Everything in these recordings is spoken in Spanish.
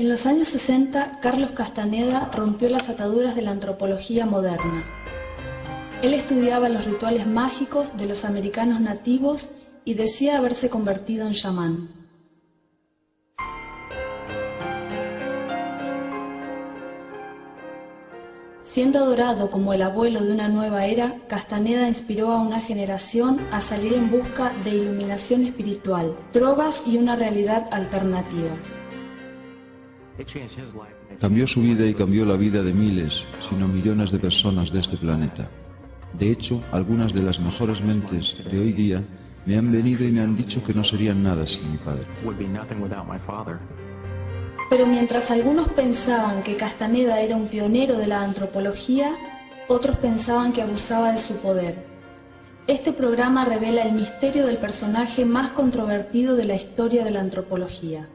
En los años 60, Carlos Castaneda rompió las ataduras de la antropología moderna. Él estudiaba los rituales mágicos de los americanos nativos y decía haberse convertido en chamán. Siendo adorado como el abuelo de una nueva era, Castaneda inspiró a una generación a salir en busca de iluminación espiritual, drogas y una realidad alternativa. Cambió su vida y cambió la vida de miles, si no millones de personas de este planeta. De hecho, algunas de las mejores mentes de hoy día me han venido y me han dicho que no serían nada sin mi padre. Pero mientras algunos pensaban que Castaneda era un pionero de la antropología, otros pensaban que abusaba de su poder. Este programa revela el misterio del personaje más controvertido de la historia de la antropología.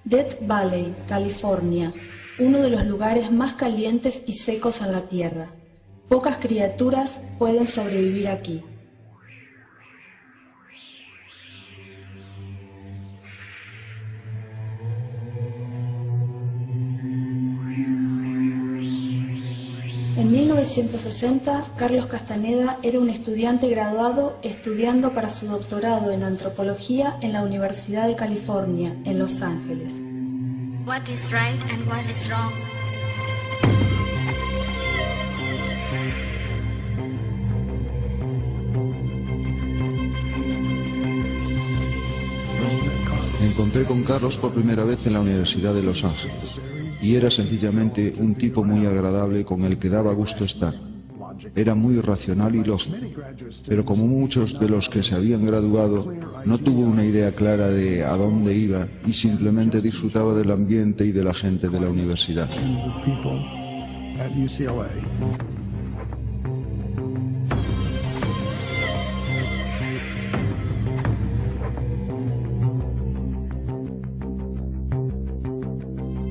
Death Valley, California, uno de los lugares más calientes y secos en la Tierra. Pocas criaturas pueden sobrevivir aquí. En 1960, Carlos Castaneda era un estudiante graduado estudiando para su doctorado en antropología en la Universidad de California, en Los Ángeles. What is right and what is wrong? Me encontré con Carlos por primera vez en la Universidad de Los Ángeles. Y era sencillamente un tipo muy agradable con el que daba gusto estar. Era muy racional y lógico, pero como muchos de los que se habían graduado, no tuvo una idea clara de a dónde iba y simplemente disfrutaba del ambiente y de la gente de la universidad.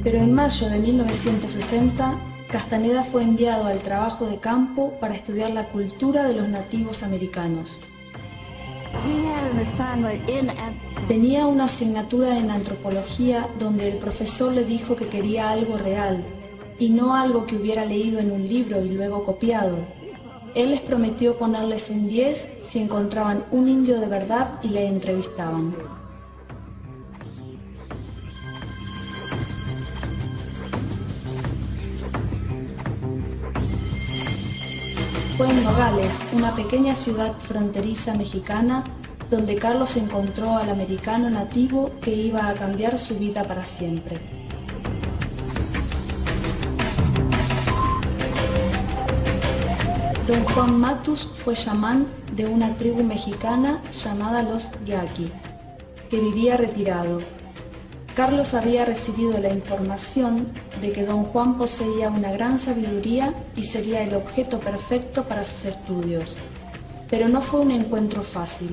Pero en mayo de 1960, Castaneda fue enviado al trabajo de campo para estudiar la cultura de los nativos americanos. Tenía una asignatura en antropología donde el profesor le dijo que quería algo real y no algo que hubiera leído en un libro y luego copiado. Él les prometió ponerles un 10 si encontraban un indio de verdad y le entrevistaban. Fue en Nogales, una pequeña ciudad fronteriza mexicana, donde Carlos encontró al americano nativo que iba a cambiar su vida para siempre. Don Juan Matus fue chamán de una tribu mexicana llamada los Yaqui, que vivía retirado. Carlos había recibido la información de que don Juan poseía una gran sabiduría y sería el objeto perfecto para sus estudios. Pero no fue un encuentro fácil.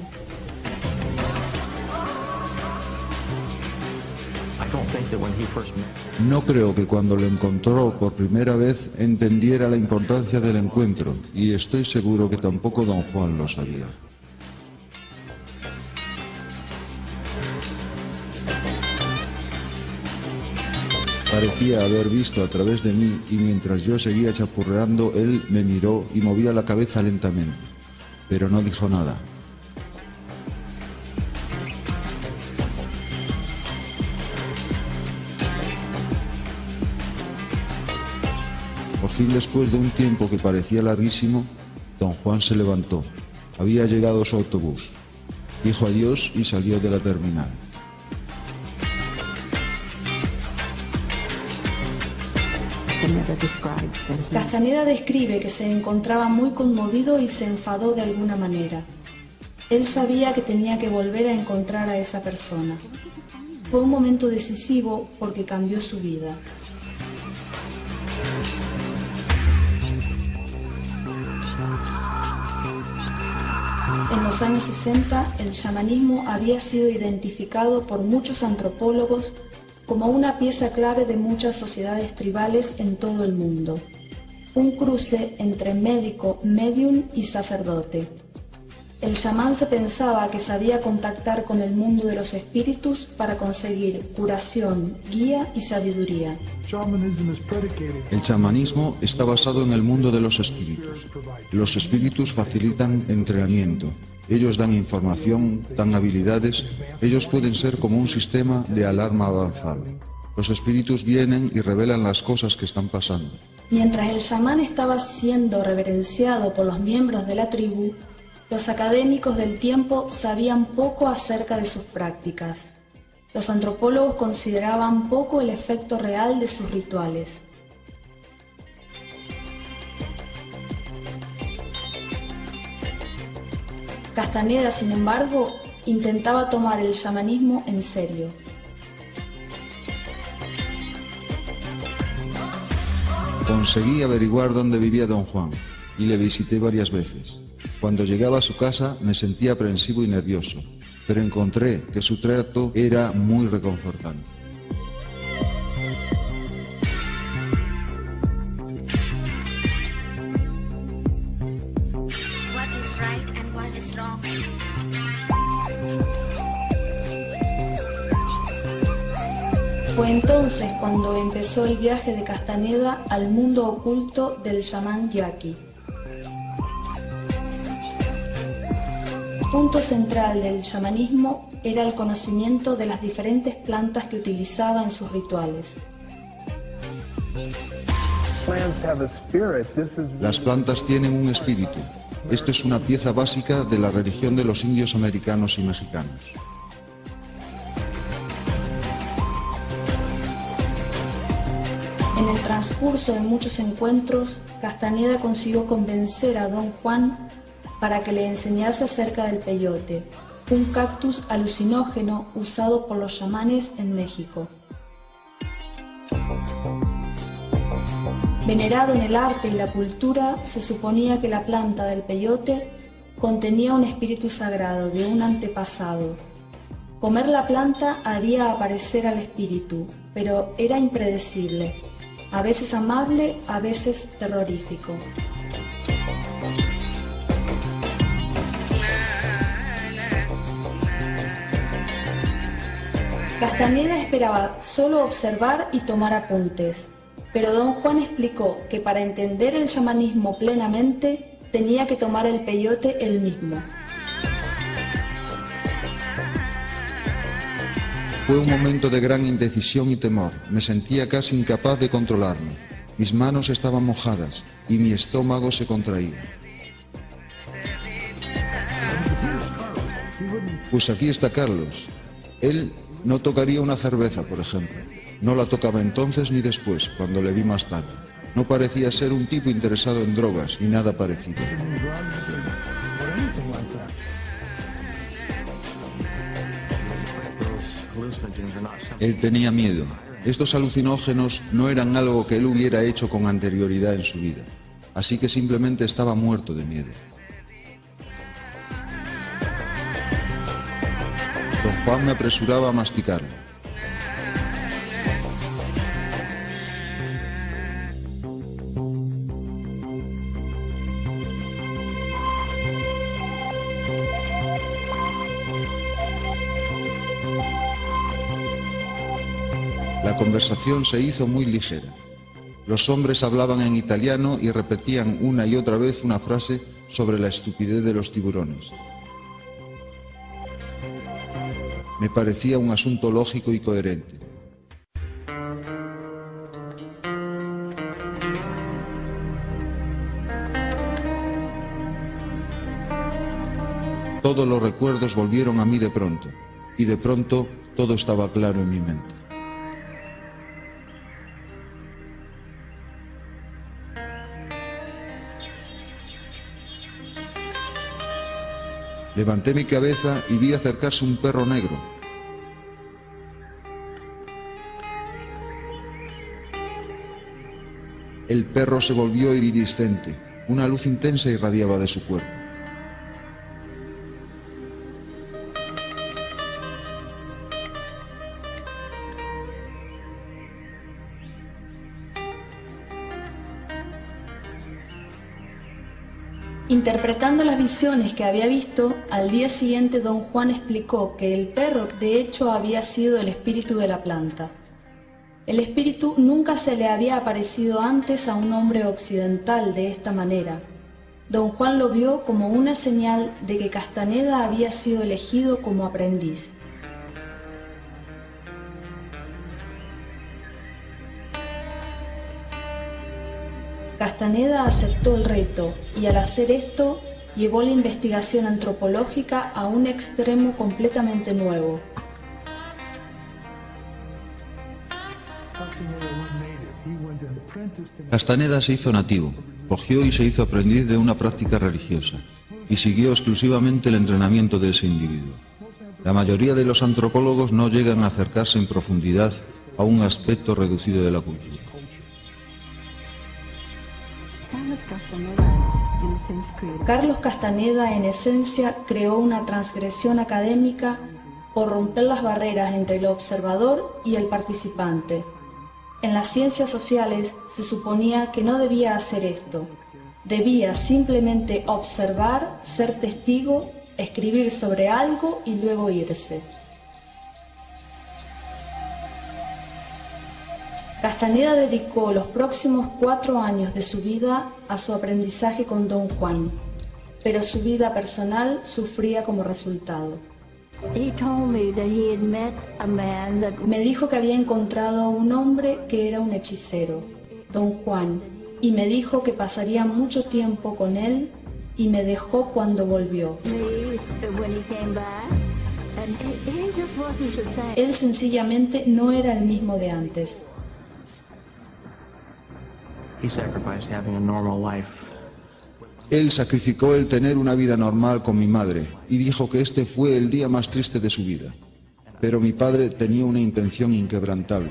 No creo que cuando lo encontró por primera vez entendiera la importancia del encuentro, y estoy seguro que tampoco don Juan lo sabía. Parecía haber visto a través de mí y mientras yo seguía chapurreando, él me miró y movía la cabeza lentamente, pero no dijo nada. Por fin, después de un tiempo que parecía larguísimo, don Juan se levantó. Había llegado su autobús. Dijo adiós y salió de la terminal. Castaneda describe que se encontraba muy conmovido y se enfadó de alguna manera. Él sabía que tenía que volver a encontrar a esa persona. Fue un momento decisivo porque cambió su vida. los años 60, el chamanismo había sido identificado por muchos antropólogos como una pieza clave de muchas sociedades tribales en todo el mundo. Un cruce entre médico, médium y sacerdote. El chamán se pensaba que sabía contactar con el mundo de los espíritus para conseguir curación, guía y sabiduría. El chamanismo está basado en el mundo de los espíritus. Los espíritus facilitan entrenamiento. Ellos dan información, dan habilidades. Ellos pueden ser como un sistema de alarma avanzado. Los espíritus vienen y revelan las cosas que están pasando. Mientras el chamán estaba siendo reverenciado por los miembros de la tribu, los académicos del tiempo sabían poco acerca de sus prácticas. Los antropólogos consideraban poco el efecto real de sus rituales. Castaneda, sin embargo, intentaba tomar el chamanismo en serio. Conseguí averiguar dónde vivía don Juan y le visité varias veces. Cuando llegaba a su casa me sentía aprensivo y nervioso, pero encontré que su trato era muy reconfortante. What is right and what is wrong? Fue entonces cuando empezó el viaje de Castaneda al mundo oculto del chamán yaqui. Punto central del chamanismo era el conocimiento de las diferentes plantas que utilizaba en sus rituales. Las plantas tienen un espíritu. Esto es una pieza básica de la religión de los indios americanos y mexicanos. En el transcurso de muchos encuentros, Castaneda consiguió convencer a don Juan para que le enseñase acerca del peyote, un cactus alucinógeno usado por los chamanes en México. Venerado en el arte y la cultura, se suponía que la planta del peyote contenía un espíritu sagrado de un antepasado. Comer la planta haría aparecer al espíritu, pero era impredecible, a veces amable, a veces terrorífico. Castaneda esperaba solo observar y tomar apuntes, pero don Juan explicó que para entender el chamanismo plenamente tenía que tomar el peyote él mismo. Fue un momento de gran indecisión y temor. Me sentía casi incapaz de controlarme. Mis manos estaban mojadas y mi estómago se contraía. Pues aquí está Carlos. Él no tocaría una cerveza, por ejemplo. No la tocaba entonces ni después, cuando le vi más tarde. No parecía ser un tipo interesado en drogas, ni nada parecido. Él tenía miedo. Estos alucinógenos no eran algo que él hubiera hecho con anterioridad en su vida. Así que simplemente estaba muerto de miedo. Don Juan me apresuraba a masticarlo. La conversación se hizo muy ligera. Los hombres hablaban en italiano y repetían una y otra vez una frase sobre la estupidez de los tiburones. Me parecía un asunto lógico y coherente. Todos los recuerdos volvieron a mí de pronto, y de pronto todo estaba claro en mi mente. Levanté mi cabeza y vi acercarse un perro negro. El perro se volvió iridiscente. Una luz intensa irradiaba de su cuerpo. Interpretando las visiones que había visto, al día siguiente don Juan explicó que el perro de hecho había sido el espíritu de la planta. El espíritu nunca se le había aparecido antes a un hombre occidental de esta manera. Don Juan lo vio como una señal de que Castaneda había sido elegido como aprendiz. Castaneda aceptó el reto y al hacer esto llevó la investigación antropológica a un extremo completamente nuevo. Castaneda se hizo nativo, cogió y se hizo aprendiz de una práctica religiosa y siguió exclusivamente el entrenamiento de ese individuo. La mayoría de los antropólogos no llegan a acercarse en profundidad a un aspecto reducido de la cultura. Carlos Castaneda, en esencia, creó una transgresión académica por romper las barreras entre el observador y el participante. En las ciencias sociales se suponía que no debía hacer esto. Debía simplemente observar, ser testigo, escribir sobre algo y luego irse. Castaneda dedicó los próximos 4 años de su vida a su aprendizaje con don Juan, pero su vida personal sufría como resultado. Me dijo que había encontrado a un hombre que era un hechicero, don Juan, y me dijo que pasaría mucho tiempo con él y me dejó cuando volvió. Él sencillamente no era el mismo de antes. Él sacrificó el tener una vida normal con mi madre y dijo que este fue el día más triste de su vida. Pero mi padre tenía una intención inquebrantable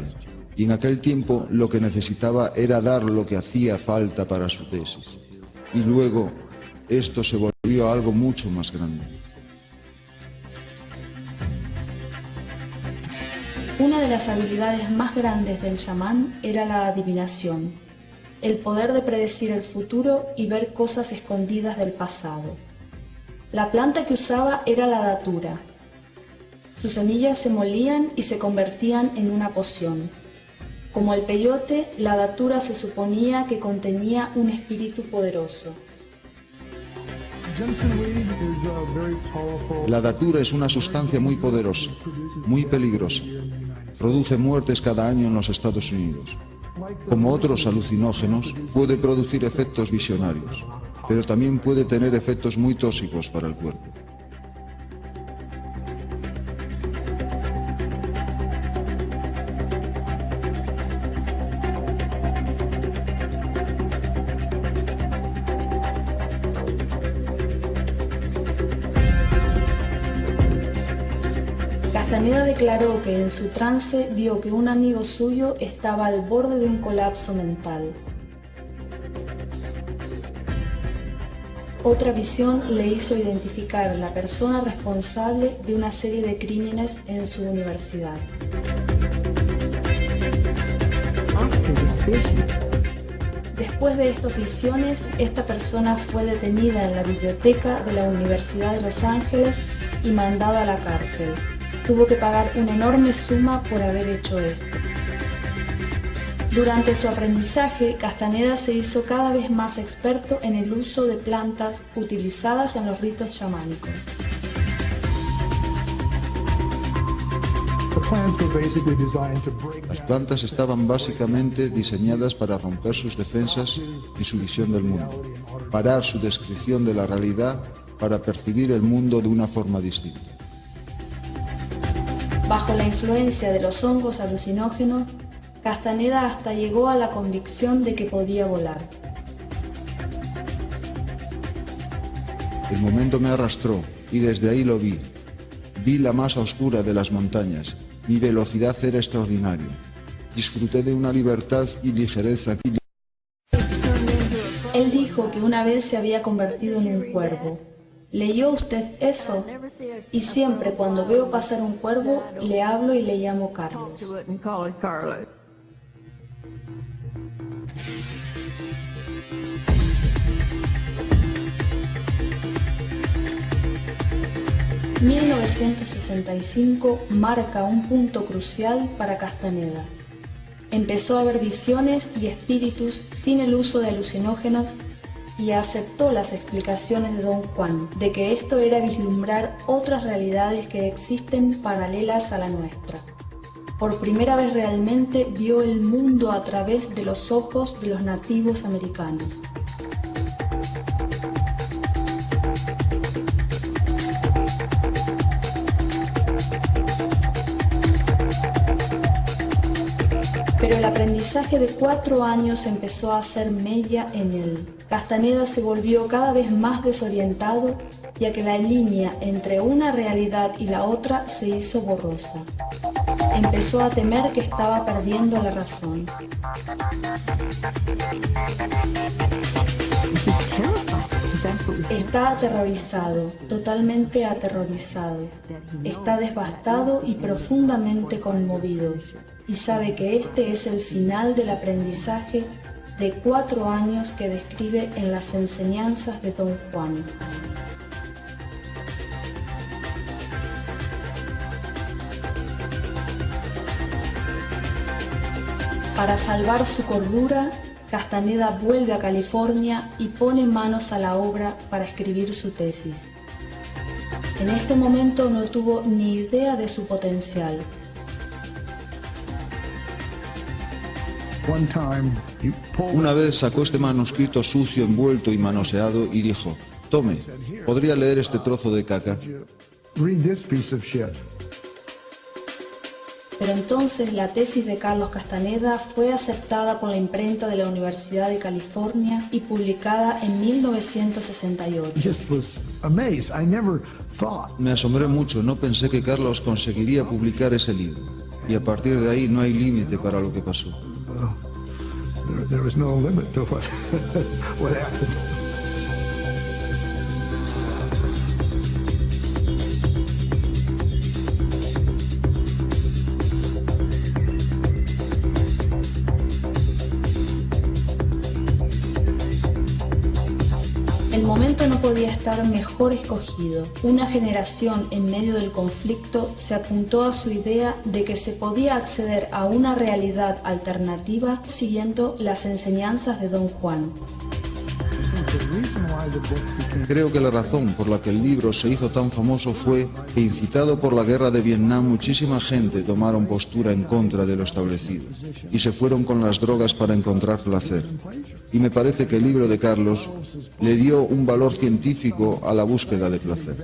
y en aquel tiempo lo que necesitaba era dar lo que hacía falta para su tesis. Y luego esto se volvió algo mucho más grande. Una de las habilidades más grandes del chamán era la adivinación. El poder de predecir el futuro y ver cosas escondidas del pasado. La planta que usaba era la datura. Sus semillas se molían y se convertían en una poción. Como el peyote, la datura se suponía que contenía un espíritu poderoso. La datura es una sustancia muy poderosa, muy peligrosa. Produce muertes cada año en los Estados Unidos. Como otros alucinógenos, puede producir efectos visionarios, pero también puede tener efectos muy tóxicos para el cuerpo. Castaneda declaró que en su trance vio que un amigo suyo estaba al borde de un colapso mental. Otra visión le hizo identificar la persona responsable de una serie de crímenes en su universidad. Después de estas visiones, esta persona fue detenida en la biblioteca de la Universidad de Los Ángeles y mandada a la cárcel. Tuvo que pagar una enorme suma por haber hecho esto. Durante su aprendizaje, Castaneda se hizo cada vez más experto en el uso de plantas utilizadas en los ritos chamánicos. Las plantas estaban básicamente diseñadas para romper sus defensas y su visión del mundo, parar su descripción de la realidad para percibir el mundo de una forma distinta. Bajo la influencia de los hongos alucinógenos, Castaneda hasta llegó a la convicción de que podía volar. El momento me arrastró y desde ahí lo vi. Vi la masa oscura de las montañas. Mi velocidad era extraordinaria. Disfruté de una libertad y ligereza que... Él dijo que una vez se había convertido en un cuervo. ¿Leyó usted eso? Y siempre cuando veo pasar un cuervo, le hablo y le llamo Carlos. 1965 marca un punto crucial para Castaneda. Empezó a ver visiones y espíritus sin el uso de alucinógenos y aceptó las explicaciones de Don Juan de que esto era vislumbrar otras realidades que existen paralelas a la nuestra. Por primera vez realmente vio el mundo a través de los ojos de los nativos americanos. Pero el aprendizaje de 4 años empezó a hacer mella en él. Castaneda se volvió cada vez más desorientado, ya que la línea entre una realidad y la otra se hizo borrosa. Empezó a temer que estaba perdiendo la razón. Está aterrorizado, totalmente aterrorizado. Está devastado y profundamente conmovido. Y sabe que este es el final del aprendizaje de 4 años que describe en las enseñanzas de Don Juan. Para salvar su cordura, Castaneda vuelve a California y pone manos a la obra para escribir su tesis. En este momento no tuvo ni idea de su potencial. Una vez sacó este manuscrito sucio, envuelto y manoseado y dijo: «Tome, ¿podría leer este trozo de caca?». Pero entonces la tesis de Carlos Castaneda fue aceptada por la imprenta de la Universidad de California y publicada en 1968. Me asombré mucho, no pensé que Carlos conseguiría publicar ese libro. Y a partir de ahí no hay límite para lo que pasó. There was no limit to what happened. El momento no podía estar mejor escogido. Una generación en medio del conflicto se apuntó a su idea de que se podía acceder a una realidad alternativa siguiendo las enseñanzas de Don Juan. Creo que la razón por la que el libro se hizo tan famoso fue que, incitado por la guerra de Vietnam, muchísima gente tomaron postura en contra de lo establecido y se fueron con las drogas para encontrar placer. Y me parece que el libro de Carlos le dio un valor científico a la búsqueda de placer.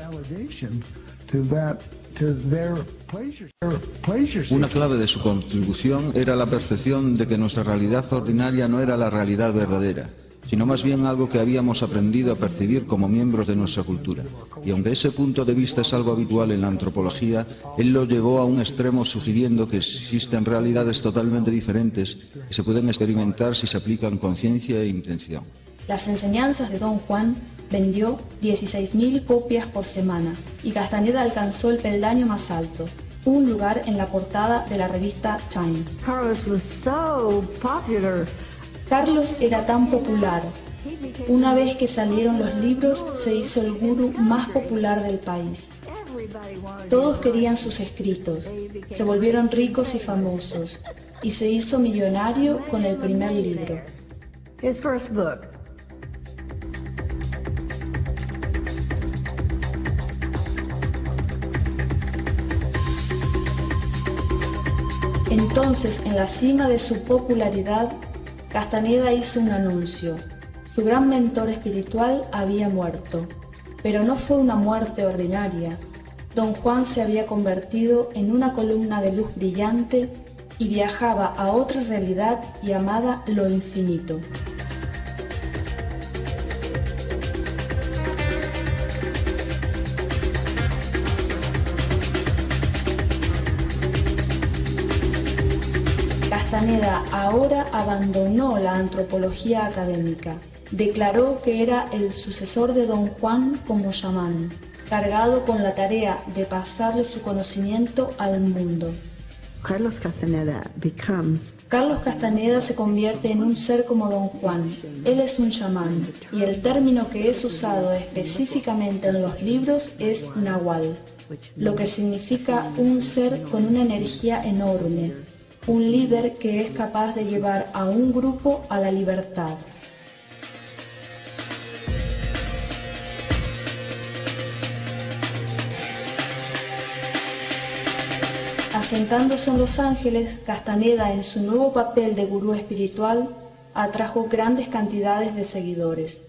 Una clave de su contribución era la percepción de que nuestra realidad ordinaria no era la realidad verdadera, sino más bien algo que habíamos aprendido a percibir como miembros de nuestra cultura. Y aunque ese punto de vista es algo habitual en la antropología, él lo llevó a un extremo sugiriendo que existen realidades totalmente diferentes que se pueden experimentar si se aplican conciencia e intención. Las enseñanzas de Don Juan vendió 16.000 copias por semana y Castaneda alcanzó el peldaño más alto, un lugar en la portada de la revista Time. Carlos era tan popular. Una vez que salieron los libros, se hizo el gurú más popular del país. Todos querían sus escritos, se volvieron ricos y famosos, y se hizo millonario con el primer libro. Entonces, en la cima de su popularidad, Castaneda hizo un anuncio. Su gran mentor espiritual había muerto, pero no fue una muerte ordinaria. Don Juan se había convertido en una columna de luz brillante y viajaba a otra realidad llamada lo infinito. Castaneda ahora abandonó la antropología académica. Declaró que era el sucesor de Don Juan como chamán, cargado con la tarea de pasarle su conocimiento al mundo. Carlos Castaneda becomes Carlos Castaneda se convierte en un ser como Don Juan. Él es un chamán, y el término que es usado específicamente en los libros es nahual, lo que significa un ser con una energía enorme, un líder que es capaz de llevar a un grupo a la libertad. Asentándose en Los Ángeles, Castaneda, en su nuevo papel de gurú espiritual, atrajo grandes cantidades de seguidores.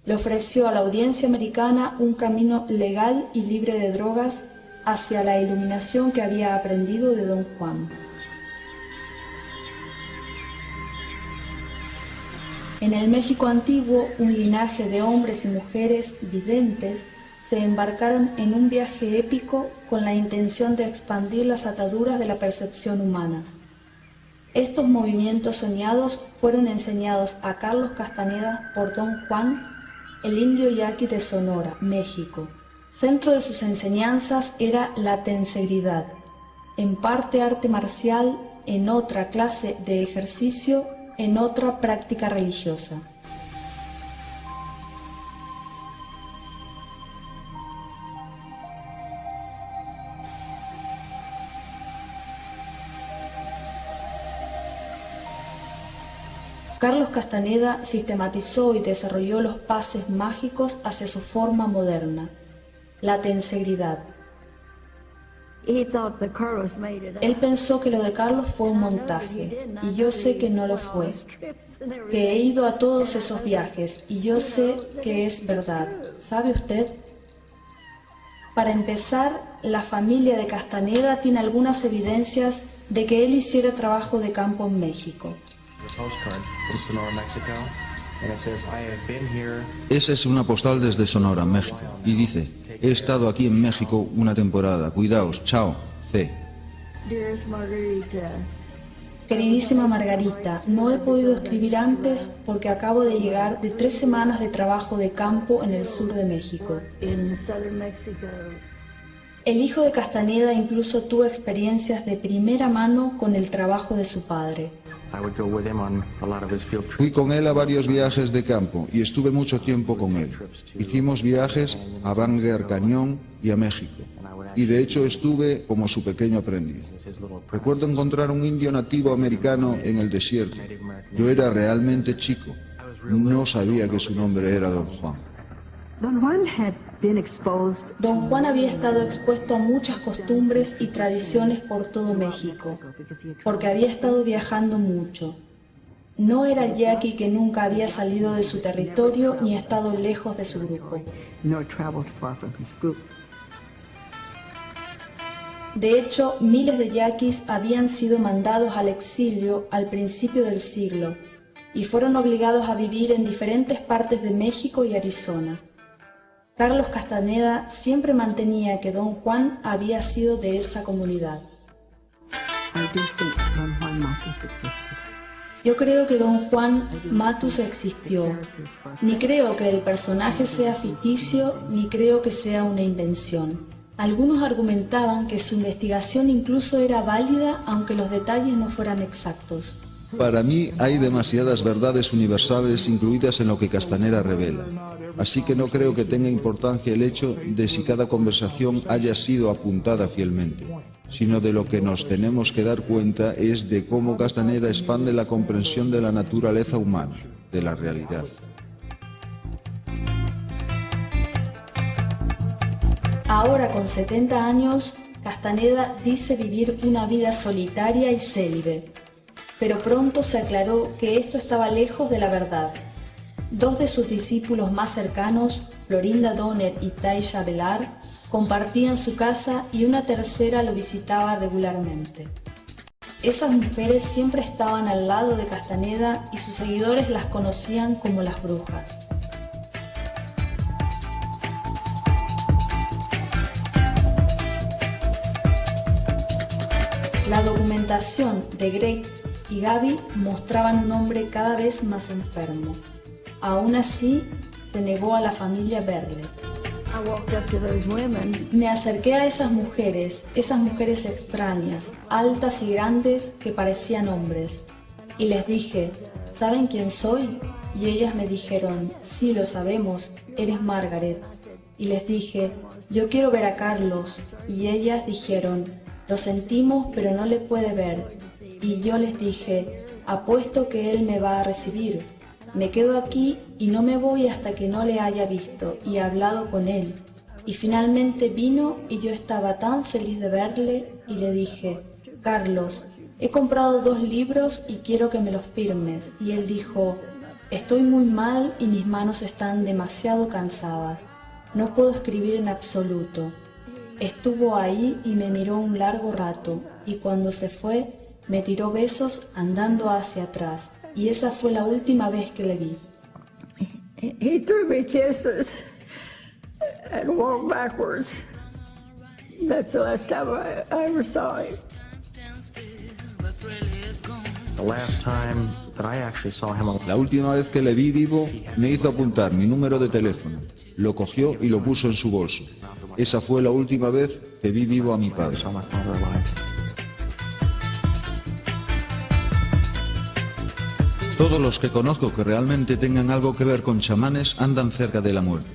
Le ofreció a la audiencia americana un camino legal y libre de drogas hacia la iluminación que había aprendido de Don Juan. En el México antiguo, un linaje de hombres y mujeres videntes se embarcaron en un viaje épico con la intención de expandir las ataduras de la percepción humana. Estos movimientos soñados fueron enseñados a Carlos Castaneda por Don Juan, el indio yaqui de Sonora, México. Centro de sus enseñanzas era la tensegridad, en parte arte marcial, en otra clase de ejercicio, en otra práctica religiosa. Carlos Castaneda sistematizó y desarrolló los pases mágicos hacia su forma moderna, la tensegridad. Él pensó que lo de Carlos fue un montaje, y yo sé que no lo fue, que he ido a todos esos viajes, y yo sé que es verdad. ¿Sabe usted? Para empezar, la familia de Castaneda tiene algunas evidencias de que él hiciera trabajo de campo en México. Esa es una postal desde Sonora, México, y dice: he estado aquí en México una temporada, cuidaos, chao, C. Queridísima Margarita, no he podido escribir antes porque acabo de llegar de 3 semanas de trabajo de campo en el sur de México. El hijo de Castaneda incluso tuvo experiencias de primera mano con el trabajo de su padre. Fui con él a varios viajes de campo y estuve mucho tiempo con él. Hicimos viajes a Bangor Cañón y a México, y de hecho estuve como su pequeño aprendiz. Recuerdo encontrar un indio nativo americano en el desierto. Yo era realmente chico, no sabía que su nombre era Don Juan. Don Juan había estado expuesto a muchas costumbres y tradiciones por todo México, porque había estado viajando mucho. No era el yaqui que nunca había salido de su territorio ni estado lejos de su grupo. De hecho, miles de yaquis habían sido mandados al exilio al principio del siglo y fueron obligados a vivir en diferentes partes de México y Arizona. Carlos Castaneda siempre mantenía que Don Juan había sido de esa comunidad. Yo creo que Don Juan Matus existió. Ni creo que el personaje sea ficticio, ni creo que sea una invención. Algunos argumentaban que su investigación incluso era válida, aunque los detalles no fueran exactos. Para mí hay demasiadas verdades universales incluidas en lo que Castaneda revela, así que no creo que tenga importancia el hecho de si cada conversación haya sido apuntada fielmente, sino de lo que nos tenemos que dar cuenta es de cómo Castaneda expande la comprensión de la naturaleza humana, de la realidad. Ahora, con 70 años, Castaneda dice vivir una vida solitaria y célibe, pero pronto se aclaró que esto estaba lejos de la verdad. 2 de sus discípulos más cercanos, Florinda Donner y Taisha Velar, compartían su casa y una tercera lo visitaba regularmente. Esas mujeres siempre estaban al lado de Castaneda y sus seguidores las conocían como las brujas. La documentación de Greg y Gaby mostraban un hombre cada vez más enfermo. Aún así, se negó a la familia verle. I walked up to those women. Me acerqué a esas mujeres extrañas, altas y grandes que parecían hombres, y les dije, ¿saben quién soy? Y ellas me dijeron, sí, lo sabemos, eres Margaret. Y les dije, yo quiero ver a Carlos. Y ellas dijeron, lo sentimos, pero no le puede ver. Y yo les dije, apuesto que él me va a recibir. Me quedo aquí y no me voy hasta que no le haya visto y hablado con él. Y finalmente vino y yo estaba tan feliz de verle y le dije, Carlos, he comprado 2 libros y quiero que me los firmes. Y él dijo, estoy muy mal y mis manos están demasiado cansadas. No puedo escribir en absoluto. Estuvo ahí y me miró un largo rato y cuando se fue me tiró besos andando hacia atrás. Y esa fue la última vez que le vi. He threw me kisses and walked backwards. That's the last time I ever saw him. The last time that I actually saw him La última vez que le vi vivo, me hizo apuntar mi número de teléfono. Lo cogió y lo puso en su bolso. Esa fue la última vez que vi vivo a mi padre. saw my father alive. Todos los que conozco que realmente tengan algo que ver con chamanes andan cerca de la muerte.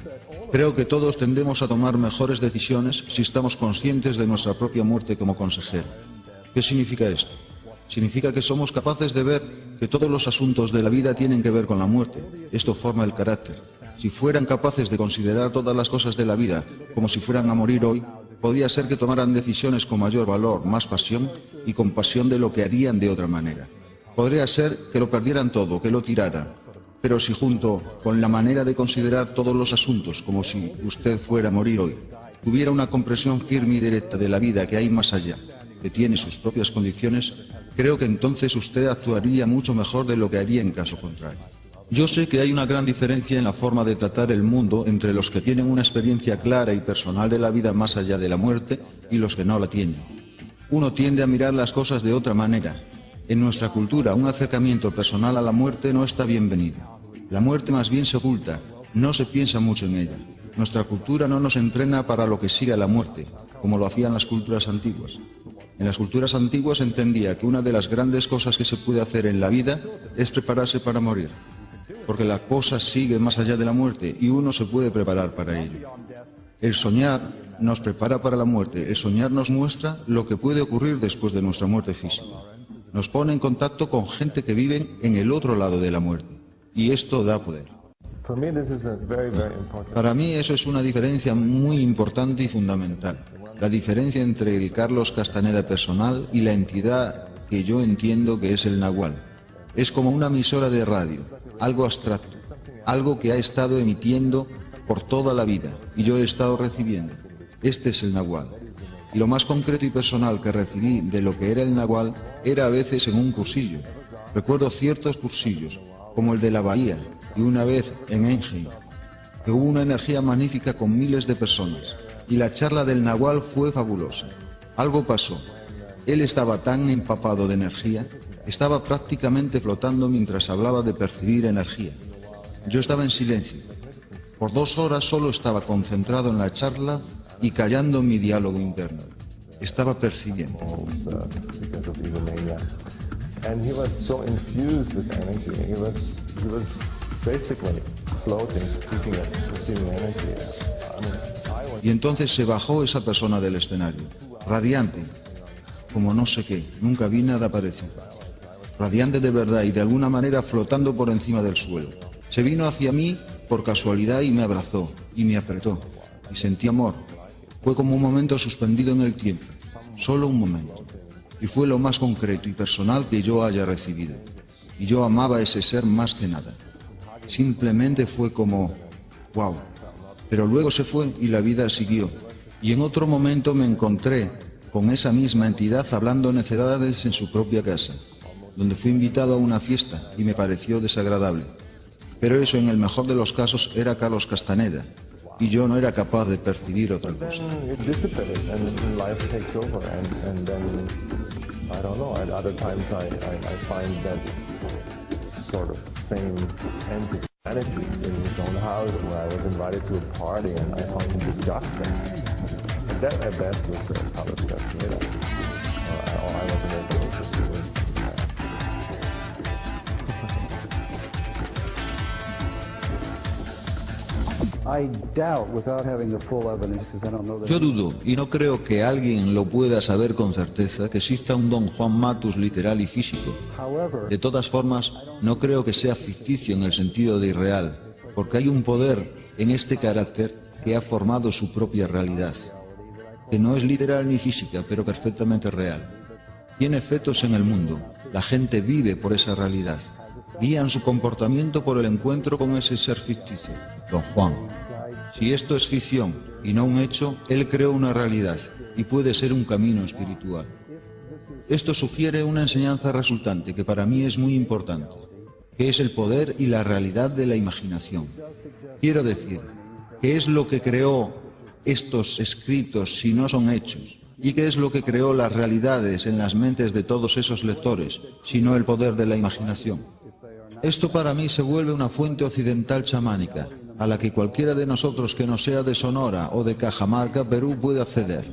Creo que todos tendemos a tomar mejores decisiones si estamos conscientes de nuestra propia muerte como consejero. ¿Qué significa esto? Significa que somos capaces de ver que todos los asuntos de la vida tienen que ver con la muerte. Esto forma el carácter. Si fueran capaces de considerar todas las cosas de la vida como si fueran a morir hoy, podría ser que tomaran decisiones con mayor valor, más pasión y compasión de lo que harían de otra manera. Podría ser que lo perdieran todo, que lo tiraran. Pero si junto con la manera de considerar todos los asuntos como si usted fuera a morir hoy, tuviera una comprensión firme y directa de la vida que hay más allá, que tiene sus propias condiciones, creo que entonces usted actuaría mucho mejor de lo que haría en caso contrario. Yo sé que hay una gran diferencia en la forma de tratar el mundo entre los que tienen una experiencia clara y personal de la vida más allá de la muerte y los que no la tienen. Uno tiende a mirar las cosas de otra manera. En nuestra cultura, un acercamiento personal a la muerte no está bienvenido. La muerte más bien se oculta, no se piensa mucho en ella. Nuestra cultura no nos entrena para lo que sigue a la muerte, como lo hacían las culturas antiguas. En las culturas antiguas se entendía que una de las grandes cosas que se puede hacer en la vida es prepararse para morir, porque la cosa sigue más allá de la muerte y uno se puede preparar para ello. El soñar nos prepara para la muerte, el soñar nos muestra lo que puede ocurrir después de nuestra muerte física. Nos pone en contacto con gente que vive en el otro lado de la muerte, y esto da poder. Para mí eso es una diferencia muy importante y fundamental, la diferencia entre el Carlos Castaneda personal y la entidad que yo entiendo que es el Nahual. Es como una emisora de radio, algo abstracto, algo que ha estado emitiendo por toda la vida, y yo he estado recibiendo. Este es el Nahual. Y lo más concreto y personal que recibí de lo que era el Nahual era a veces en un cursillo. Recuerdo ciertos cursillos, como el de la Bahía, y una vez en Engen, que hubo una energía magnífica con miles de personas, y la charla del Nahual fue fabulosa. Algo pasó. Él estaba tan empapado de energía, estaba prácticamente flotando mientras hablaba de percibir energía. Yo estaba en silencio. Por 2 horas solo estaba concentrado en la charla y callando mi diálogo interno. Estaba percibiendo. Y entonces se bajó esa persona del escenario, radiante, como no sé qué, nunca vi nada parecido. Radiante de verdad y de alguna manera flotando por encima del suelo. Se vino hacia mí por casualidad y me abrazó, y me apretó, y sentí amor. Fue como un momento suspendido en el tiempo, solo un momento, y fue lo más concreto y personal que yo haya recibido. Y yo amaba a ese ser más que nada. Simplemente fue como, wow. Pero luego se fue y la vida siguió. Y en otro momento me encontré con esa misma entidad hablando necedades en su propia casa, donde fui invitado a una fiesta y me pareció desagradable. Pero eso, en el mejor de los casos, era Carlos Castaneda, y yo no era capaz de percibir otra cosa. Sort of same energy in stone houses where I was invited to a party and I found him disgusting. That at best was Carlos Castaneda. I wasn't able to pursue it. I doubt, without having the full evidence, because I don't know that. Yo dudo, y no creo que alguien lo pueda saber con certeza, que exista un Don Juan Matus literal y físico. De todas formas, no creo que sea ficticio en el sentido de irreal, porque hay un poder en este carácter que ha formado su propia realidad, que no es literal ni física, pero perfectamente real. Tiene efectos en el mundo, la gente vive por esa realidad, guían su comportamiento por el encuentro con ese ser ficticio, Don Juan. Si esto es ficción y no un hecho, él creó una realidad y puede ser un camino espiritual. Esto sugiere una enseñanza resultante que para mí es muy importante, que es el poder y la realidad de la imaginación. Quiero decir, ¿qué es lo que creó estos escritos si no son hechos? ¿Y qué es lo que creó las realidades en las mentes de todos esos lectores, si no el poder de la imaginación? Esto para mí se vuelve una fuente occidental chamánica, a la que cualquiera de nosotros que no sea de Sonora o de Cajamarca, Perú, puede acceder.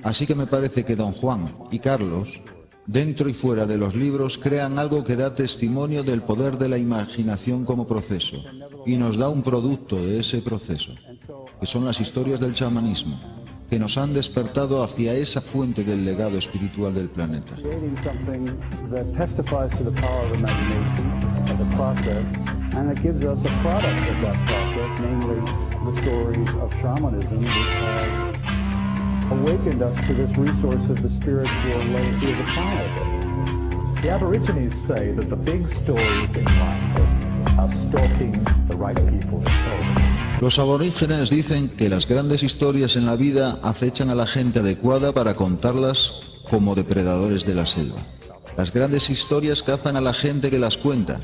Así que me parece que Don Juan y Carlos, dentro y fuera de los libros, crean algo que da testimonio del poder de la imaginación como proceso, y nos da un producto de ese proceso, que son las historias del chamanismo, que nos han despertado hacia esa fuente del legado espiritual del planeta. And it gives us a product of that process, namely the stories of shamanism, which has awakened us to this resource of the spiritual legacy of the planet. The Aborigines say that the big stories in life are stalking the right people to tell. Los aborígenes dicen que las grandes historias en la vida acechan a la gente adecuada para contarlas como depredadores de la selva. Las grandes historias cazan a la gente que las cuenta.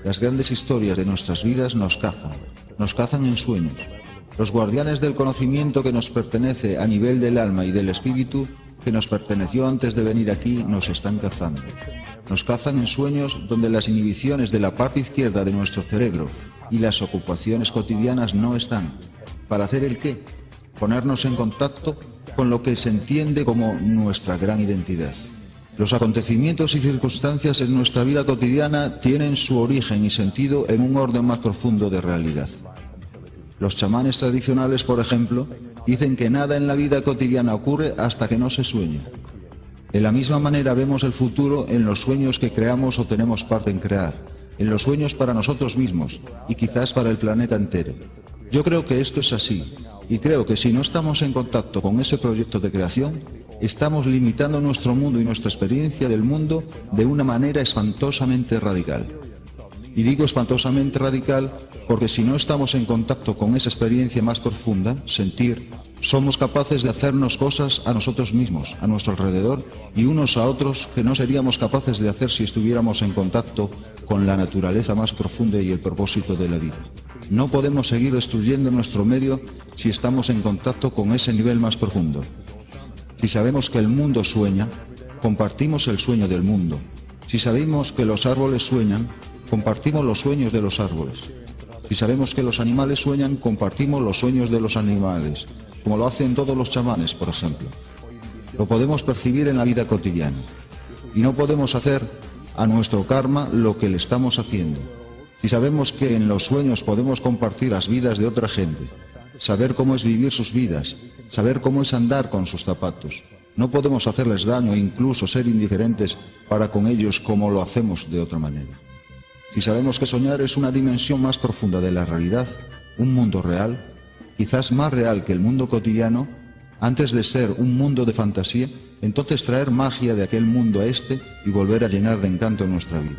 Las grandes historias de nuestras vidas nos cazan en sueños. Los guardianes del conocimiento que nos pertenece a nivel del alma y del espíritu, que nos perteneció antes de venir aquí, nos están cazando. Nos cazan en sueños donde las inhibiciones de la parte izquierda de nuestro cerebro y las ocupaciones cotidianas no están. ¿Para hacer el qué? Ponernos en contacto con lo que se entiende como nuestra gran identidad. Los acontecimientos y circunstancias en nuestra vida cotidiana tienen su origen y sentido en un orden más profundo de realidad. Los chamanes tradicionales, por ejemplo, dicen que nada en la vida cotidiana ocurre hasta que no se sueña. De la misma manera vemos el futuro en los sueños que creamos o tenemos parte en crear, en los sueños para nosotros mismos y quizás para el planeta entero. Yo creo que esto es así, y creo que si no estamos en contacto con ese proyecto de creación, estamos limitando nuestro mundo y nuestra experiencia del mundo de una manera espantosamente radical. Y digo espantosamente radical porque si no estamos en contacto con esa experiencia más profunda, sentir, somos capaces de hacernos cosas a nosotros mismos, a nuestro alrededor y unos a otros que no seríamos capaces de hacer si estuviéramos en contacto con la naturaleza más profunda y el propósito de la vida. No podemos seguir destruyendo nuestro medio si estamos en contacto con ese nivel más profundo. Si sabemos que el mundo sueña, compartimos el sueño del mundo. Si sabemos que los árboles sueñan, compartimos los sueños de los árboles. Si sabemos que los animales sueñan, compartimos los sueños de los animales, como lo hacen todos los chamanes, por ejemplo. Lo podemos percibir en la vida cotidiana. Y no podemos hacer a nuestro karma lo que le estamos haciendo. Si sabemos que en los sueños podemos compartir las vidas de otra gente, saber cómo es vivir sus vidas, saber cómo es andar con sus zapatos, no podemos hacerles daño e incluso ser indiferentes para con ellos como lo hacemos de otra manera. Si sabemos que soñar es una dimensión más profunda de la realidad, un mundo real, quizás más real que el mundo cotidiano, antes de ser un mundo de fantasía, entonces traer magia de aquel mundo a este y volver a llenar de encanto nuestra vida.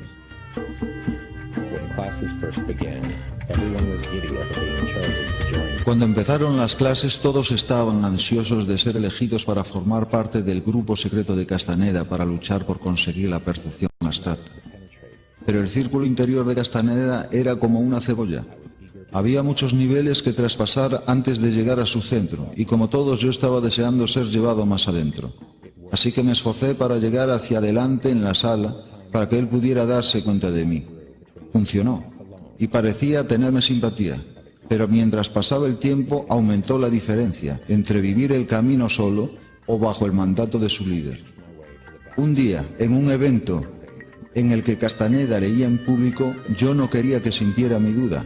Cuando empezaron las clases todos estaban ansiosos de ser elegidos para formar parte del grupo secreto de Castaneda para luchar por conseguir la percepción abstracta. Pero el círculo interior de Castaneda era como una cebolla. Había muchos niveles que traspasar antes de llegar a su centro, y como todos yo estaba deseando ser llevado más adentro. Así que me esforcé para llegar hacia adelante en la sala, para que él pudiera darse cuenta de mí. Funcionó, y parecía tenerme simpatía. Pero mientras pasaba el tiempo aumentó la diferencia entre vivir el camino solo o bajo el mandato de su líder. Un día, en un evento en el que Castaneda leía en público, yo no quería que sintiera mi duda,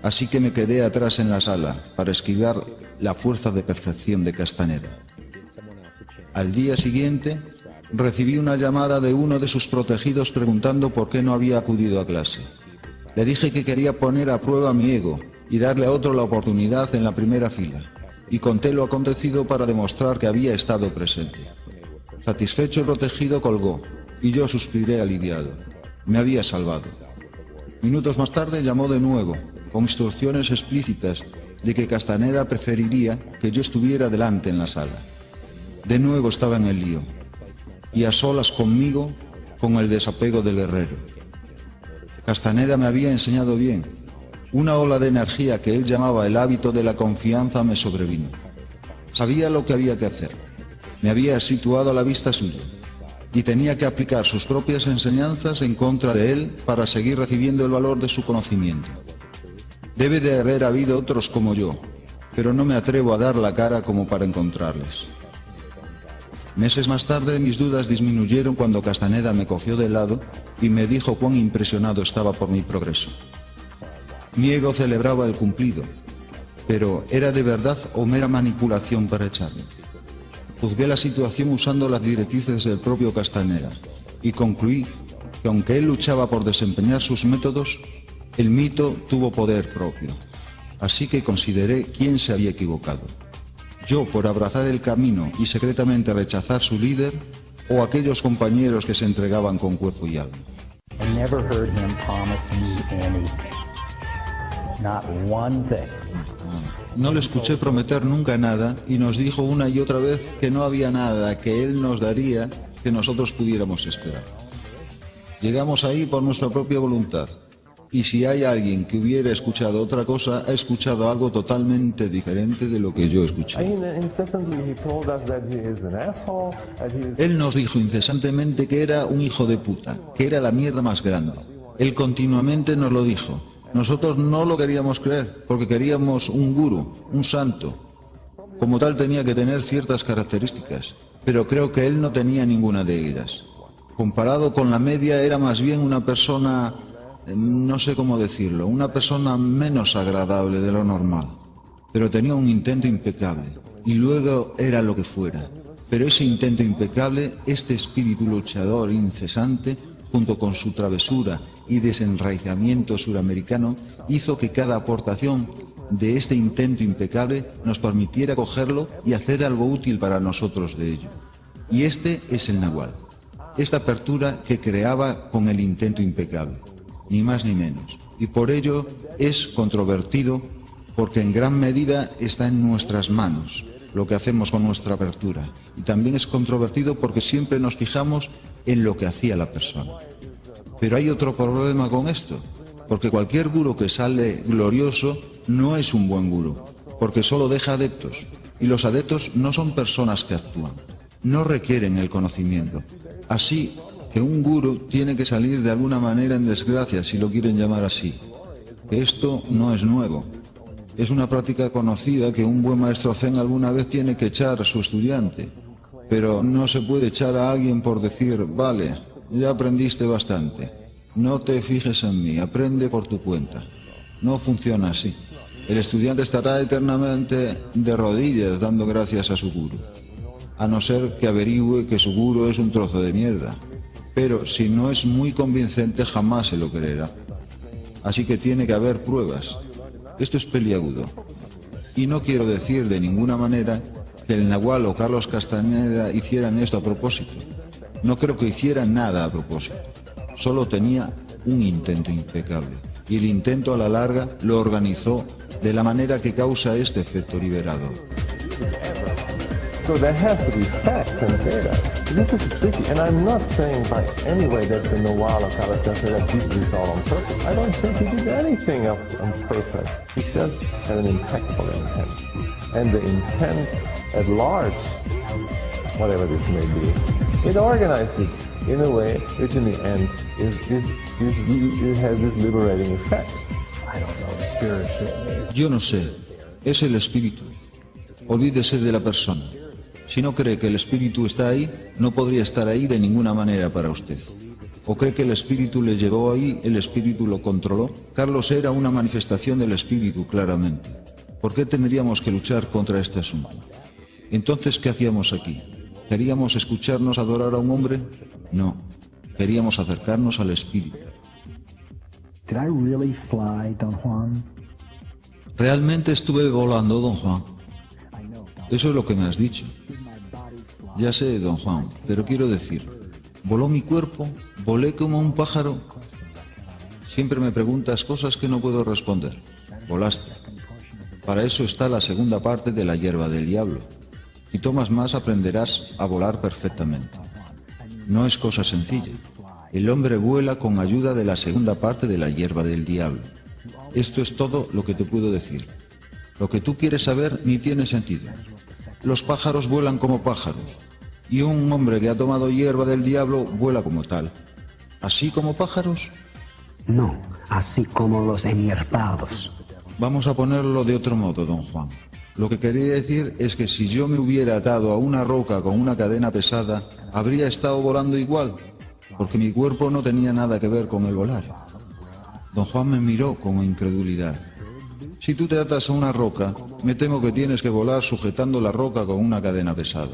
así que me quedé atrás en la sala para esquivar la fuerza de percepción de Castaneda. Al día siguiente, recibí una llamada de uno de sus protegidos preguntando por qué no había acudido a clase. Le dije que quería poner a prueba mi ego y darle a otro la oportunidad en la primera fila, y conté lo acontecido para demostrar que había estado presente. Satisfecho, el protegido colgó, y yo suspiré aliviado. Me había salvado. Minutos más tarde llamó de nuevo, con instrucciones explícitas de que Castaneda preferiría que yo estuviera delante en la sala. De nuevo estaba en el lío, y a solas conmigo, con el desapego del herrero. Castaneda me había enseñado bien. Una ola de energía que él llamaba el hábito de la confianza me sobrevino. Sabía lo que había que hacer. Me había situado a la vista suya y tenía que aplicar sus propias enseñanzas en contra de él para seguir recibiendo el valor de su conocimiento. Debe de haber habido otros como yo, pero no me atrevo a dar la cara como para encontrarles. Meses más tarde mis dudas disminuyeron cuando Castaneda me cogió de lado y me dijo cuán impresionado estaba por mi progreso. Mi ego celebraba el cumplido, pero ¿era de verdad o mera manipulación para echarme? Juzgué la situación usando las directrices del propio Castaneda y concluí que aunque él luchaba por desempeñar sus métodos, el mito tuvo poder propio. Así que consideré quién se había equivocado. Yo por abrazar el camino y secretamente rechazar su líder, o aquellos compañeros que se entregaban con cuerpo y alma. I never heard him promise me anything. Not one thing. No le escuché prometer nunca nada y nos dijo una y otra vez que no había nada que él nos daría que nosotros pudiéramos esperar. Llegamos ahí por nuestra propia voluntad. Y si hay alguien que hubiera escuchado otra cosa, ha escuchado algo totalmente diferente de lo que yo escuché. Él nos dijo incesantemente que era un hijo de puta, que era la mierda más grande. Él continuamente nos lo dijo. Nosotros no lo queríamos creer, porque queríamos un gurú, un santo. Como tal tenía que tener ciertas características, pero creo que él no tenía ninguna de ellas. Comparado con la media, era más bien una persona... no sé cómo decirlo, una persona menos agradable de lo normal, pero tenía un intento impecable, y luego era lo que fuera. Pero ese intento impecable, este espíritu luchador incesante, junto con su travesura y desenraizamiento suramericano, hizo que cada aportación de este intento impecable nos permitiera cogerlo y hacer algo útil para nosotros de ello. Y este es el Nahual, esta apertura que creaba con el intento impecable. Ni más ni menos, y por ello es controvertido porque en gran medida está en nuestras manos lo que hacemos con nuestra apertura, y también es controvertido porque siempre nos fijamos en lo que hacía la persona. Pero hay otro problema con esto, porque cualquier gurú que sale glorioso no es un buen gurú, porque solo deja adeptos, y los adeptos no son personas que actúan, no requieren el conocimiento. Así que un gurú tiene que salir de alguna manera en desgracia, si lo quieren llamar así. Que esto no es nuevo. Es una práctica conocida que un buen maestro zen alguna vez tiene que echar a su estudiante. Pero no se puede echar a alguien por decir, vale, ya aprendiste bastante. No te fijes en mí, aprende por tu cuenta. No funciona así. El estudiante estará eternamente de rodillas dando gracias a su gurú. A no ser que averigüe que su gurú es un trozo de mierda. Pero si no es muy convincente, jamás se lo creerá. Así que tiene que haber pruebas. Esto es peliagudo. Y no quiero decir de ninguna manera que el Nahual o Carlos Castaneda hicieran esto a propósito. No creo que hicieran nada a propósito. Solo tenía un intento impecable. Y el intento a la larga lo organizó de la manera que causa este efecto liberador. So there has to be facts and data. This is tricky, and I'm not saying by any way that the Nahual or Carlos Castaneda did this all on purpose. I don't think he did anything on purpose. He just had an impeccable intent. And the intent at large, whatever this may be, it organized it in a way which in the end has this liberating effect. I don't know. Yo no sé, es el espíritu. Olvídese de la persona. Si no cree que el espíritu está ahí, no podría estar ahí de ninguna manera para usted. ¿O cree que el espíritu le llevó ahí, el espíritu lo controló? Carlos era una manifestación del espíritu, claramente. ¿Por qué tendríamos que luchar contra este asunto? Entonces, ¿qué hacíamos aquí? ¿Queríamos escucharnos adorar a un hombre? No, queríamos acercarnos al espíritu. Did I really fly, Don Juan? ¿Realmente estuve volando, don Juan? Eso es lo que me has dicho. Ya sé, don Juan, pero quiero decir, ¿voló mi cuerpo? ¿Volé como un pájaro? Siempre me preguntas cosas que no puedo responder. Volaste. Para eso está la segunda parte de la hierba del diablo. Si tomas más, aprenderás a volar perfectamente. No es cosa sencilla. El hombre vuela con ayuda de la segunda parte de la hierba del diablo. Esto es todo lo que te puedo decir. Lo que tú quieres saber ni tiene sentido. Los pájaros vuelan como pájaros, y un hombre que ha tomado hierba del diablo vuela como tal. ¿Así como pájaros? No, así como los enhierbados. Vamos a ponerlo de otro modo, don Juan. Lo que quería decir es que si yo me hubiera atado a una roca con una cadena pesada, habría estado volando igual, porque mi cuerpo no tenía nada que ver con el volar. Don Juan me miró con incredulidad. Si tú te atas a una roca, me temo que tienes que volar sujetando la roca con una cadena pesada.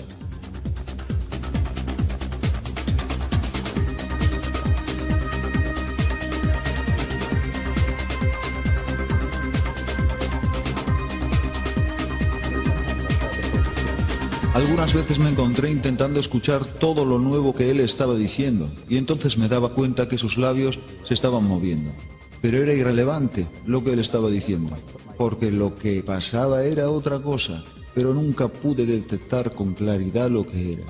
Algunas veces me encontré intentando escuchar todo lo nuevo que él estaba diciendo, y entonces me daba cuenta que sus labios se estaban moviendo. Pero era irrelevante lo que él estaba diciendo, porque lo que pasaba era otra cosa, pero nunca pude detectar con claridad lo que era.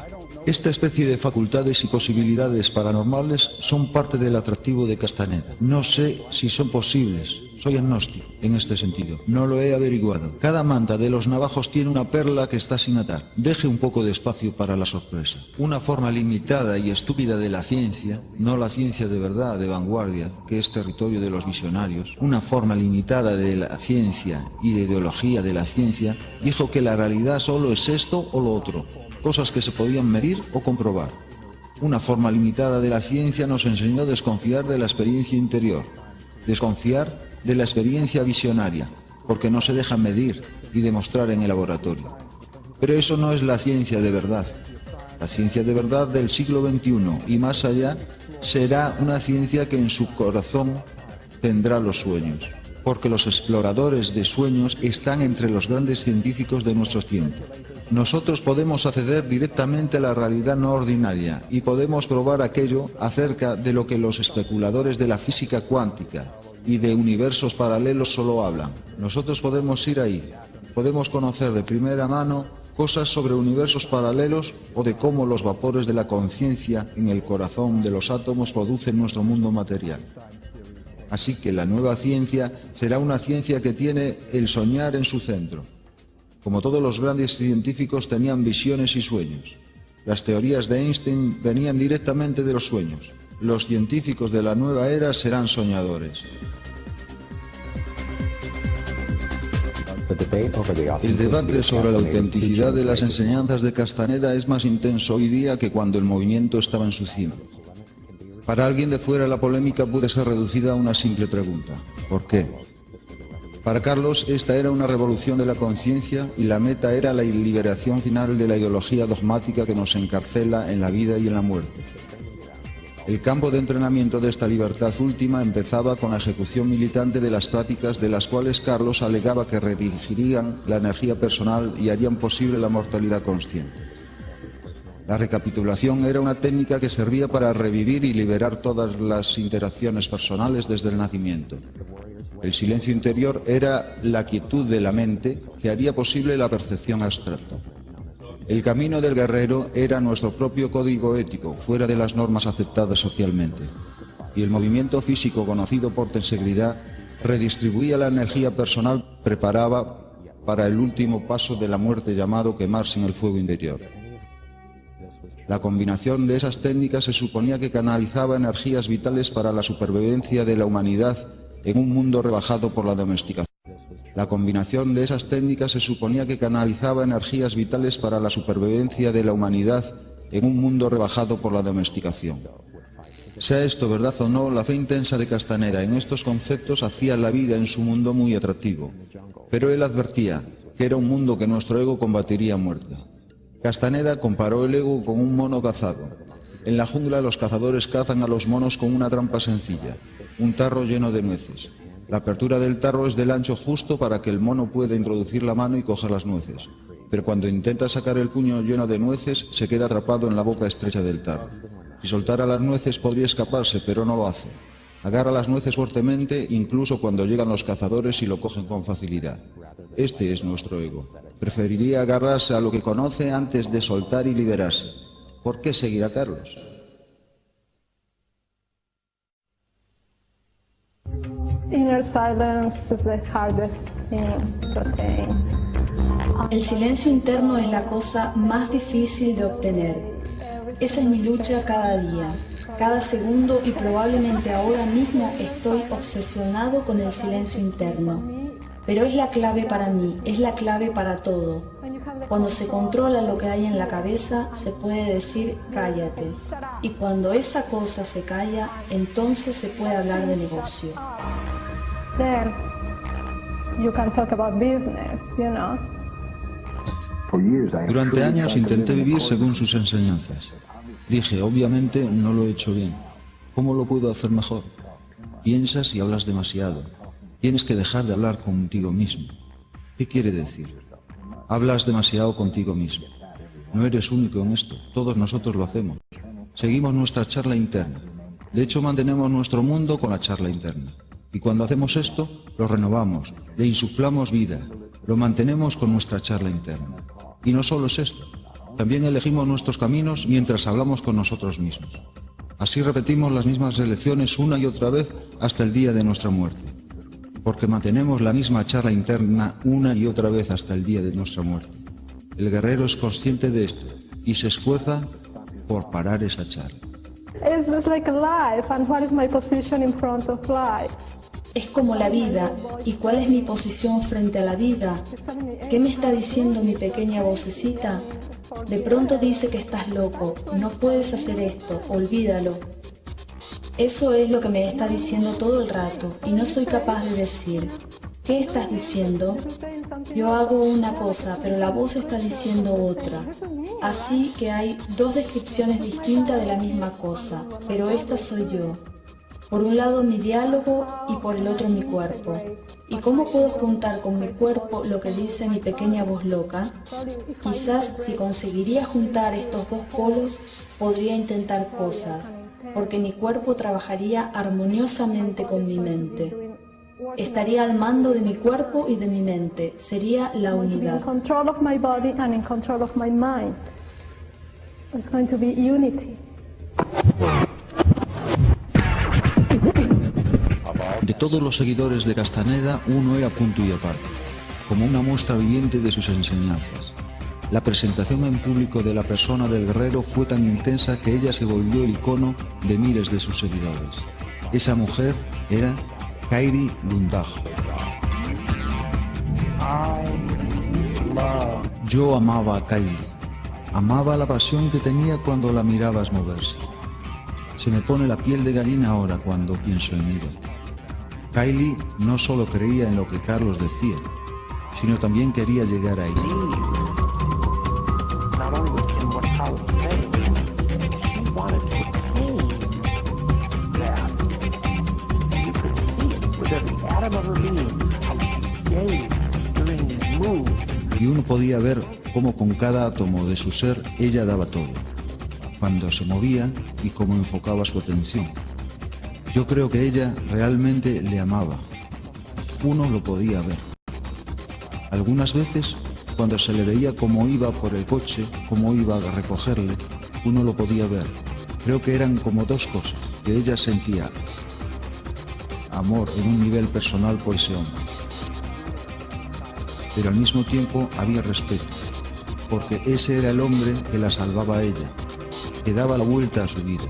Esta especie de facultades y posibilidades paranormales son parte del atractivo de Castaneda. No sé si son posibles, soy agnóstico en este sentido, no lo he averiguado. Cada manta de los navajos tiene una perla que está sin atar. Deje un poco de espacio para la sorpresa. Una forma limitada y estúpida de la ciencia, no la ciencia de verdad, de vanguardia, que es territorio de los visionarios, una forma limitada de la ciencia y de ideología de la ciencia, dijo que la realidad solo es esto o lo otro. Cosas que se podían medir o comprobar. Una forma limitada de la ciencia nos enseñó a desconfiar de la experiencia interior, desconfiar de la experiencia visionaria, porque no se deja medir y demostrar en el laboratorio. Pero eso no es la ciencia de verdad. La ciencia de verdad del siglo XXI y más allá será una ciencia que en su corazón tendrá los sueños, porque los exploradores de sueños están entre los grandes científicos de nuestro tiempo. Nosotros podemos acceder directamente a la realidad no ordinaria y podemos probar aquello acerca de lo que los especuladores de la física cuántica y de universos paralelos solo hablan. Nosotros podemos ir ahí, podemos conocer de primera mano cosas sobre universos paralelos o de cómo los vapores de la conciencia en el corazón de los átomos producen nuestro mundo material. Así que la nueva ciencia será una ciencia que tiene el soñar en su centro. Como todos los grandes científicos tenían visiones y sueños. Las teorías de Einstein venían directamente de los sueños. Los científicos de la nueva era serán soñadores. El debate sobre la autenticidad de las enseñanzas de Castaneda es más intenso hoy día que cuando el movimiento estaba en su cima. Para alguien de fuera la polémica puede ser reducida a una simple pregunta. ¿Por qué? Para Carlos esta era una revolución de la conciencia y la meta era la liberación final de la ideología dogmática que nos encarcela en la vida y en la muerte. El campo de entrenamiento de esta libertad última empezaba con la ejecución militante de las prácticas de las cuales Carlos alegaba que redirigirían la energía personal y harían posible la mortalidad consciente. La recapitulación era una técnica que servía para revivir y liberar todas las interacciones personales desde el nacimiento. El silencio interior era la quietud de la mente que haría posible la percepción abstracta. El camino del guerrero era nuestro propio código ético, fuera de las normas aceptadas socialmente. Y el movimiento físico conocido por tensegridad redistribuía la energía personal, preparaba para el último paso de la muerte llamado quemarse en el fuego interior. La combinación de esas técnicas se suponía que canalizaba energías vitales para la supervivencia de la humanidad en un mundo rebajado por la domesticación. La combinación de esas técnicas se suponía que canalizaba energías vitales para la supervivencia de la humanidad en un mundo rebajado por la domesticación. Sea esto verdad o no, la fe intensa de Castaneda en estos conceptos hacía la vida en su mundo muy atractivo, pero él advertía que era un mundo que nuestro ego combatiría a muerte. Castaneda comparó el ego con un mono cazado. En la jungla los cazadores cazan a los monos con una trampa sencilla, un tarro lleno de nueces. La apertura del tarro es del ancho justo para que el mono pueda introducir la mano y coger las nueces, pero cuando intenta sacar el puño lleno de nueces se queda atrapado en la boca estrecha del tarro. Si soltara las nueces podría escaparse, pero no lo hace. Agarra las nueces fuertemente incluso cuando llegan los cazadores y lo cogen con facilidad. Este es nuestro ego. Preferiría agarrarse a lo que conoce antes de soltar y liberarse. ¿Por qué seguir a Carlos? Inner silence is the hardest thing to attain. El silencio interno es la cosa más difícil de obtener. Esa es mi lucha cada día, cada segundo, y probablemente ahora mismo estoy obsesionado con el silencio interno. Pero es la clave para mí, es la clave para todo. Cuando se controla lo que hay en la cabeza, se puede decir cállate. Y cuando esa cosa se calla, entonces se puede hablar de negocio. Then you can talk about business, you know. Durante años intenté vivir según sus enseñanzas. Dije, obviamente no lo he hecho bien. ¿Cómo lo puedo hacer mejor? Piensas y hablas demasiado. Tienes que dejar de hablar contigo mismo. ¿Qué quiere decir? Hablas demasiado contigo mismo. No eres único en esto, todos nosotros lo hacemos. Seguimos nuestra charla interna. De hecho, mantenemos nuestro mundo con la charla interna. Y cuando hacemos esto, lo renovamos, le insuflamos vida, lo mantenemos con nuestra charla interna. Y no solo es esto, también elegimos nuestros caminos mientras hablamos con nosotros mismos. Así repetimos las mismas elecciones una y otra vez hasta el día de nuestra muerte, porque mantenemos la misma charla interna una y otra vez hasta el día de nuestra muerte. El guerrero es consciente de esto y se esfuerza por parar esa charla. It's just like life, and what is my position in front of life? Es como la vida. ¿Y cuál es mi posición frente a la vida? ¿Qué me está diciendo mi pequeña vocecita? De pronto dice que estás loco, no puedes hacer esto, olvídalo. Eso es lo que me está diciendo todo el rato y no soy capaz de decir, ¿qué estás diciendo? Yo hago una cosa, pero la voz está diciendo otra. Así que hay dos descripciones distintas de la misma cosa, pero esta soy yo. Por un lado mi diálogo y por el otro mi cuerpo. ¿Y cómo puedo juntar con mi cuerpo lo que dice mi pequeña voz loca? Quizás si conseguiría juntar estos dos polos, podría intentar cosas, porque mi cuerpo trabajaría armoniosamente con mi mente. Estaría al mando de mi cuerpo y de mi mente, sería la unidad. In control of my body and in control of my mind. It's going to be unity. De todos los seguidores de Castaneda, uno era punto y aparte, como una muestra viviente de sus enseñanzas. La presentación en público de la persona del guerrero fue tan intensa que ella se volvió el icono de miles de sus seguidores. Esa mujer era Kairi Lundag. Yo amaba a Kairi. Amaba la pasión que tenía cuando la mirabas moverse. Se me pone la piel de gallina ahora cuando pienso en ella. Kylie no solo creía en lo que Carlos decía, sino también quería llegar a ella. Y uno podía ver cómo con cada átomo de su ser ella daba todo, cuando se movía y cómo enfocaba su atención. Yo creo que ella realmente le amaba. Uno lo podía ver. Algunas veces, cuando se le veía cómo iba por el coche, cómo iba a recogerle, uno lo podía ver. Creo que eran como dos cosas, que ella sentía amor en un nivel personal por ese hombre. Pero al mismo tiempo había respeto, porque ese era el hombre que la salvaba a ella, que daba la vuelta a su vida.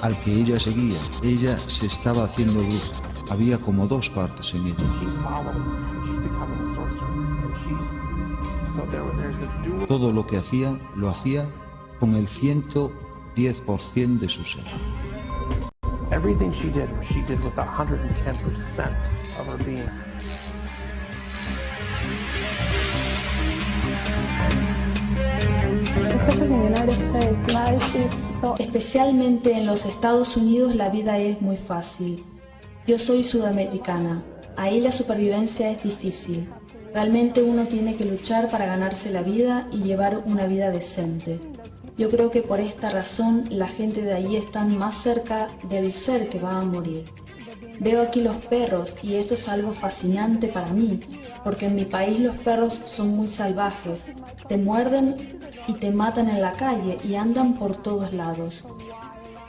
Al que ella seguía, ella se estaba haciendo luz, Había como dos partes en ella. Todo lo que hacía, lo hacía con el 110% de su ser. Everything she did with 110% of her being. Especialmente en los Estados Unidos la vida es muy fácil. Yo soy sudamericana. Ahí la supervivencia es difícil. Realmente uno tiene que luchar para ganarse la vida y llevar una vida decente. Yo creo que por esta razón la gente de allí está más cerca del ser que va a morir. Veo aquí los perros y esto es algo fascinante para mí, porque en mi país los perros son muy salvajes, te muerden y te matan en la calle y andan por todos lados.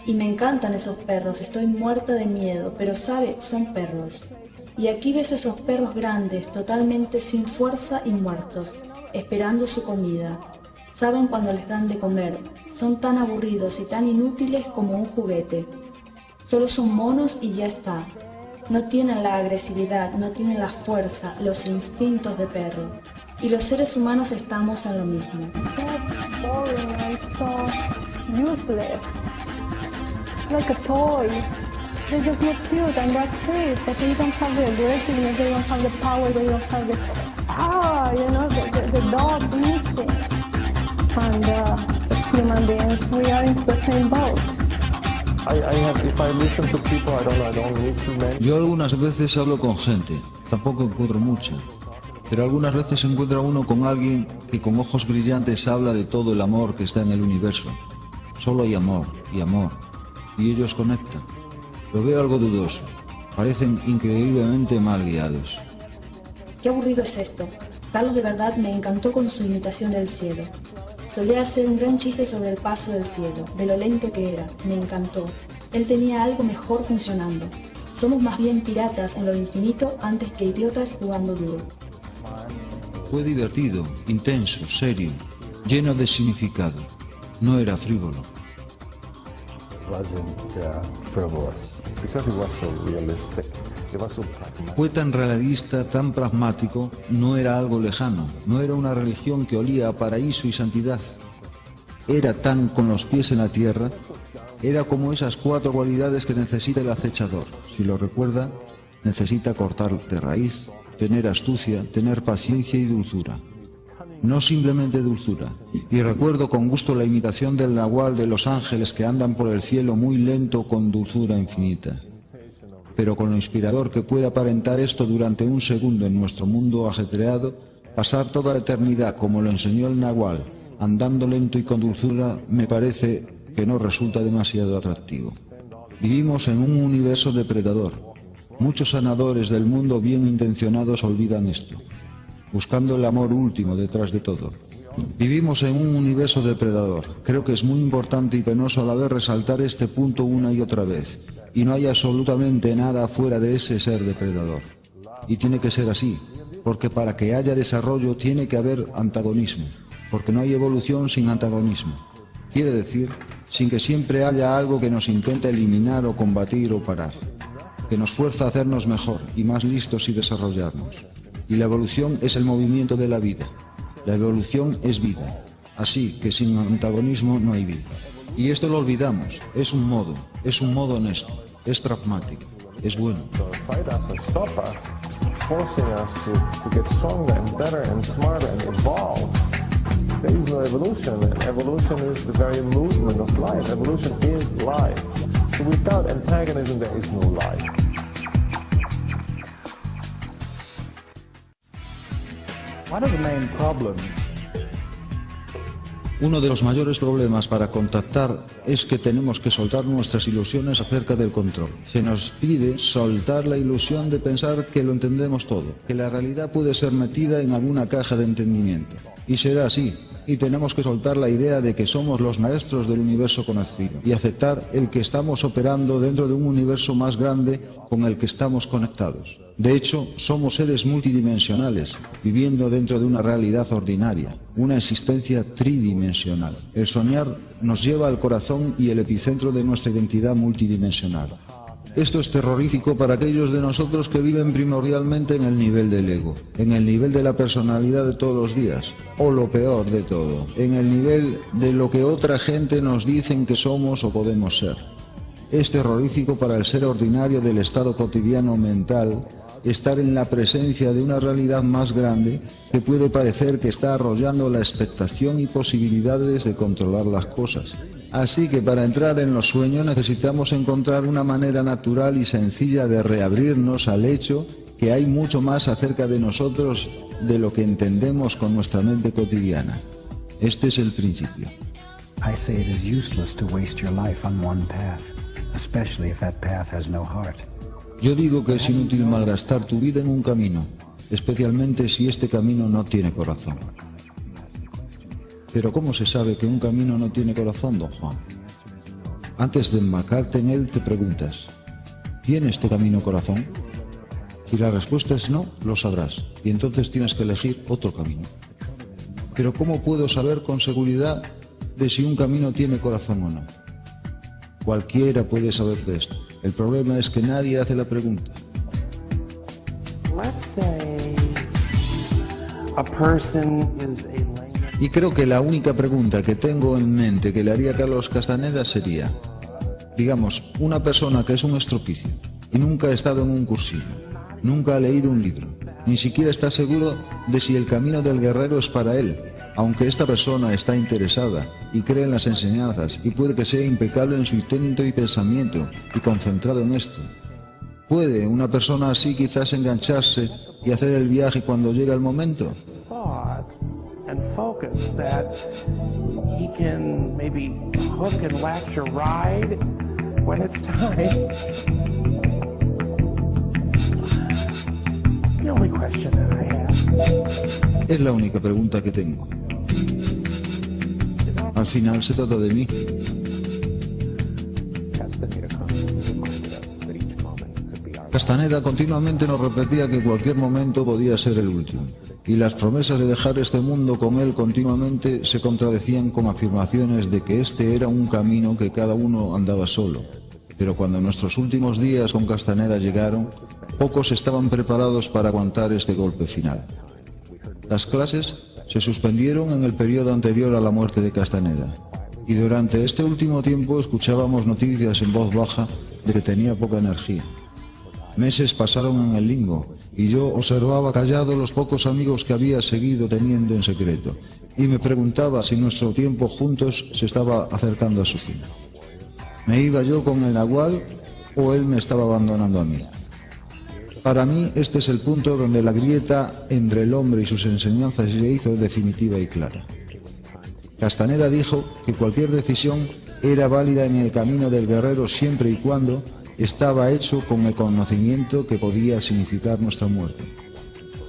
Y me encantan esos perros, estoy muerta de miedo, pero sabe, son perros. Y aquí ves esos perros grandes, totalmente sin fuerza y muertos, esperando su comida. Saben cuando les dan de comer, son tan aburridos y tan inútiles como un juguete. Solo son monos y ya está. No tienen la agresividad, no tienen la fuerza, los instintos de perro. Y los seres humanos estamos en lo mismo. Like a toy. They just look cute and that's it. But they don't have the aggressiveness, they don't have the power, they don't have the dog instinct. And as human beings, we are into the same boat. If I listen to people, I don't need to mention. Yo algunas veces hablo con gente, tampoco encuentro mucha, pero algunas veces se encuentra uno con alguien que con ojos brillantes habla de todo el amor que está en el universo. Solo hay amor y amor. Y ellos conectan. Lo veo algo dudoso. Parecen increíblemente mal guiados. Qué aburrido es esto. Carlos de verdad me encantó con su imitación del cielo. Solía hacer un gran chiste sobre el paso del cielo, de lo lento que era. Me encantó. Él tenía algo mejor funcionando. Somos más bien piratas en lo infinito antes que idiotas jugando duro. Fue divertido, intenso, serio, lleno de significado. No era frívolo. Fue tan realista, tan pragmático, no era algo lejano, no era una religión que olía a paraíso y santidad. Era tan con los pies en la tierra, era como esas 4 cualidades que necesita el acechador. Si lo recuerda, necesita cortar de raíz, tener astucia, tener paciencia y dulzura. No simplemente dulzura. Y recuerdo con gusto la imitación del nahual de los ángeles que andan por el cielo muy lento con dulzura infinita. Pero con lo inspirador que puede aparentar esto durante un segundo en nuestro mundo ajetreado, pasar toda la eternidad como lo enseñó el nahual, andando lento y con dulzura, me parece que no resulta demasiado atractivo. Vivimos en un universo depredador. Muchos sanadores del mundo bien intencionados olvidan esto, buscando el amor último detrás de todo. Vivimos en un universo depredador. Creo que es muy importante y penoso a la vez resaltar este punto una y otra vez. Y no hay absolutamente nada fuera de ese ser depredador. Y tiene que ser así, porque para que haya desarrollo tiene que haber antagonismo, porque no hay evolución sin antagonismo. Quiere decir, sin que siempre haya algo que nos intente eliminar o combatir o parar, que nos fuerza a hacernos mejor y más listos y desarrollarnos. Y la evolución es el movimiento de la vida. La evolución es vida. Así que sin antagonismo no hay vida. Y esto lo olvidamos. Es un modo honesto, es pragmático, es bueno. There is no evolution. Evolution is the very movement of life. Evolution is life. So without antagonism, there is no life. One of the main problems. Uno de los mayores problemas para contactar es que tenemos que soltar nuestras ilusiones acerca del control. Se nos pide soltar la ilusión de pensar que lo entendemos todo, que la realidad puede ser metida en alguna caja de entendimiento. Y será así. Y tenemos que soltar la idea de que somos los maestros del universo conocido y aceptar el que estamos operando dentro de un universo más grande con el que estamos conectados. De hecho, somos seres multidimensionales, viviendo dentro de una realidad ordinaria, una existencia tridimensional. El soñar nos lleva al corazón y el epicentro de nuestra identidad multidimensional. Esto es terrorífico para aquellos de nosotros que viven primordialmente en el nivel del ego, en el nivel de la personalidad de todos los días, o lo peor de todo, en el nivel de lo que otra gente nos dicen que somos o podemos ser. Es terrorífico para el ser ordinario del estado cotidiano mental estar en la presencia de una realidad más grande que puede parecer que está arrollando la expectación y posibilidades de controlar las cosas. Así que para entrar en los sueños necesitamos encontrar una manera natural y sencilla de reabrirnos al hecho que hay mucho más acerca de nosotros de lo que entendemos con nuestra mente cotidiana. Este es el principio. I say it is useless to waste your life on one path, especially if that path has no heart. Yo digo que es inútil malgastar tu vida en un camino, especialmente si este camino no tiene corazón. Pero ¿cómo se sabe que un camino no tiene corazón, don Juan? Antes de embarcarte en él te preguntas, ¿tiene este camino corazón? Si la respuesta es no, lo sabrás, y entonces tienes que elegir otro camino. Pero ¿cómo puedo saber con seguridad de si un camino tiene corazón o no? Cualquiera puede saber de esto. El problema es que nadie hace la pregunta. Y creo que la única pregunta que tengo en mente que le haría a Carlos Castaneda sería, digamos, una persona que es un estropicio y nunca ha estado en un cursillo, nunca ha leído un libro, ni siquiera está seguro de si el camino del guerrero es para él, aunque esta persona está interesada y cree en las enseñanzas y puede que sea impecable en su intento y pensamiento y concentrado en esto. ¿Puede una persona así quizás engancharse y hacer el viaje cuando llega el momento? And focus that he can maybe hook and latch a ride when it's time. The only question that I have. Es la única pregunta que tengo. Al final se trata de mí. Castaneda continuamente nos repetía que cualquier momento podía ser el último, y las promesas de dejar este mundo con él continuamente se contradecían con afirmaciones de que este era un camino que cada uno andaba solo. Pero cuando nuestros últimos días con Castaneda llegaron, pocos estaban preparados para aguantar este golpe final. Las clases se suspendieron en el periodo anterior a la muerte de Castaneda, y durante este último tiempo escuchábamos noticias en voz baja de que tenía poca energía. Meses pasaron en el limbo, y yo observaba callado los pocos amigos que había seguido teniendo en secreto, y me preguntaba si nuestro tiempo juntos se estaba acercando a su fin. ¿Me iba yo con el Nagual o él me estaba abandonando a mí? Para mí este es el punto donde la grieta entre el hombre y sus enseñanzas se hizo definitiva y clara. Castaneda dijo que cualquier decisión era válida en el camino del guerrero siempre y cuando estaba hecho con el conocimiento que podía significar nuestra muerte.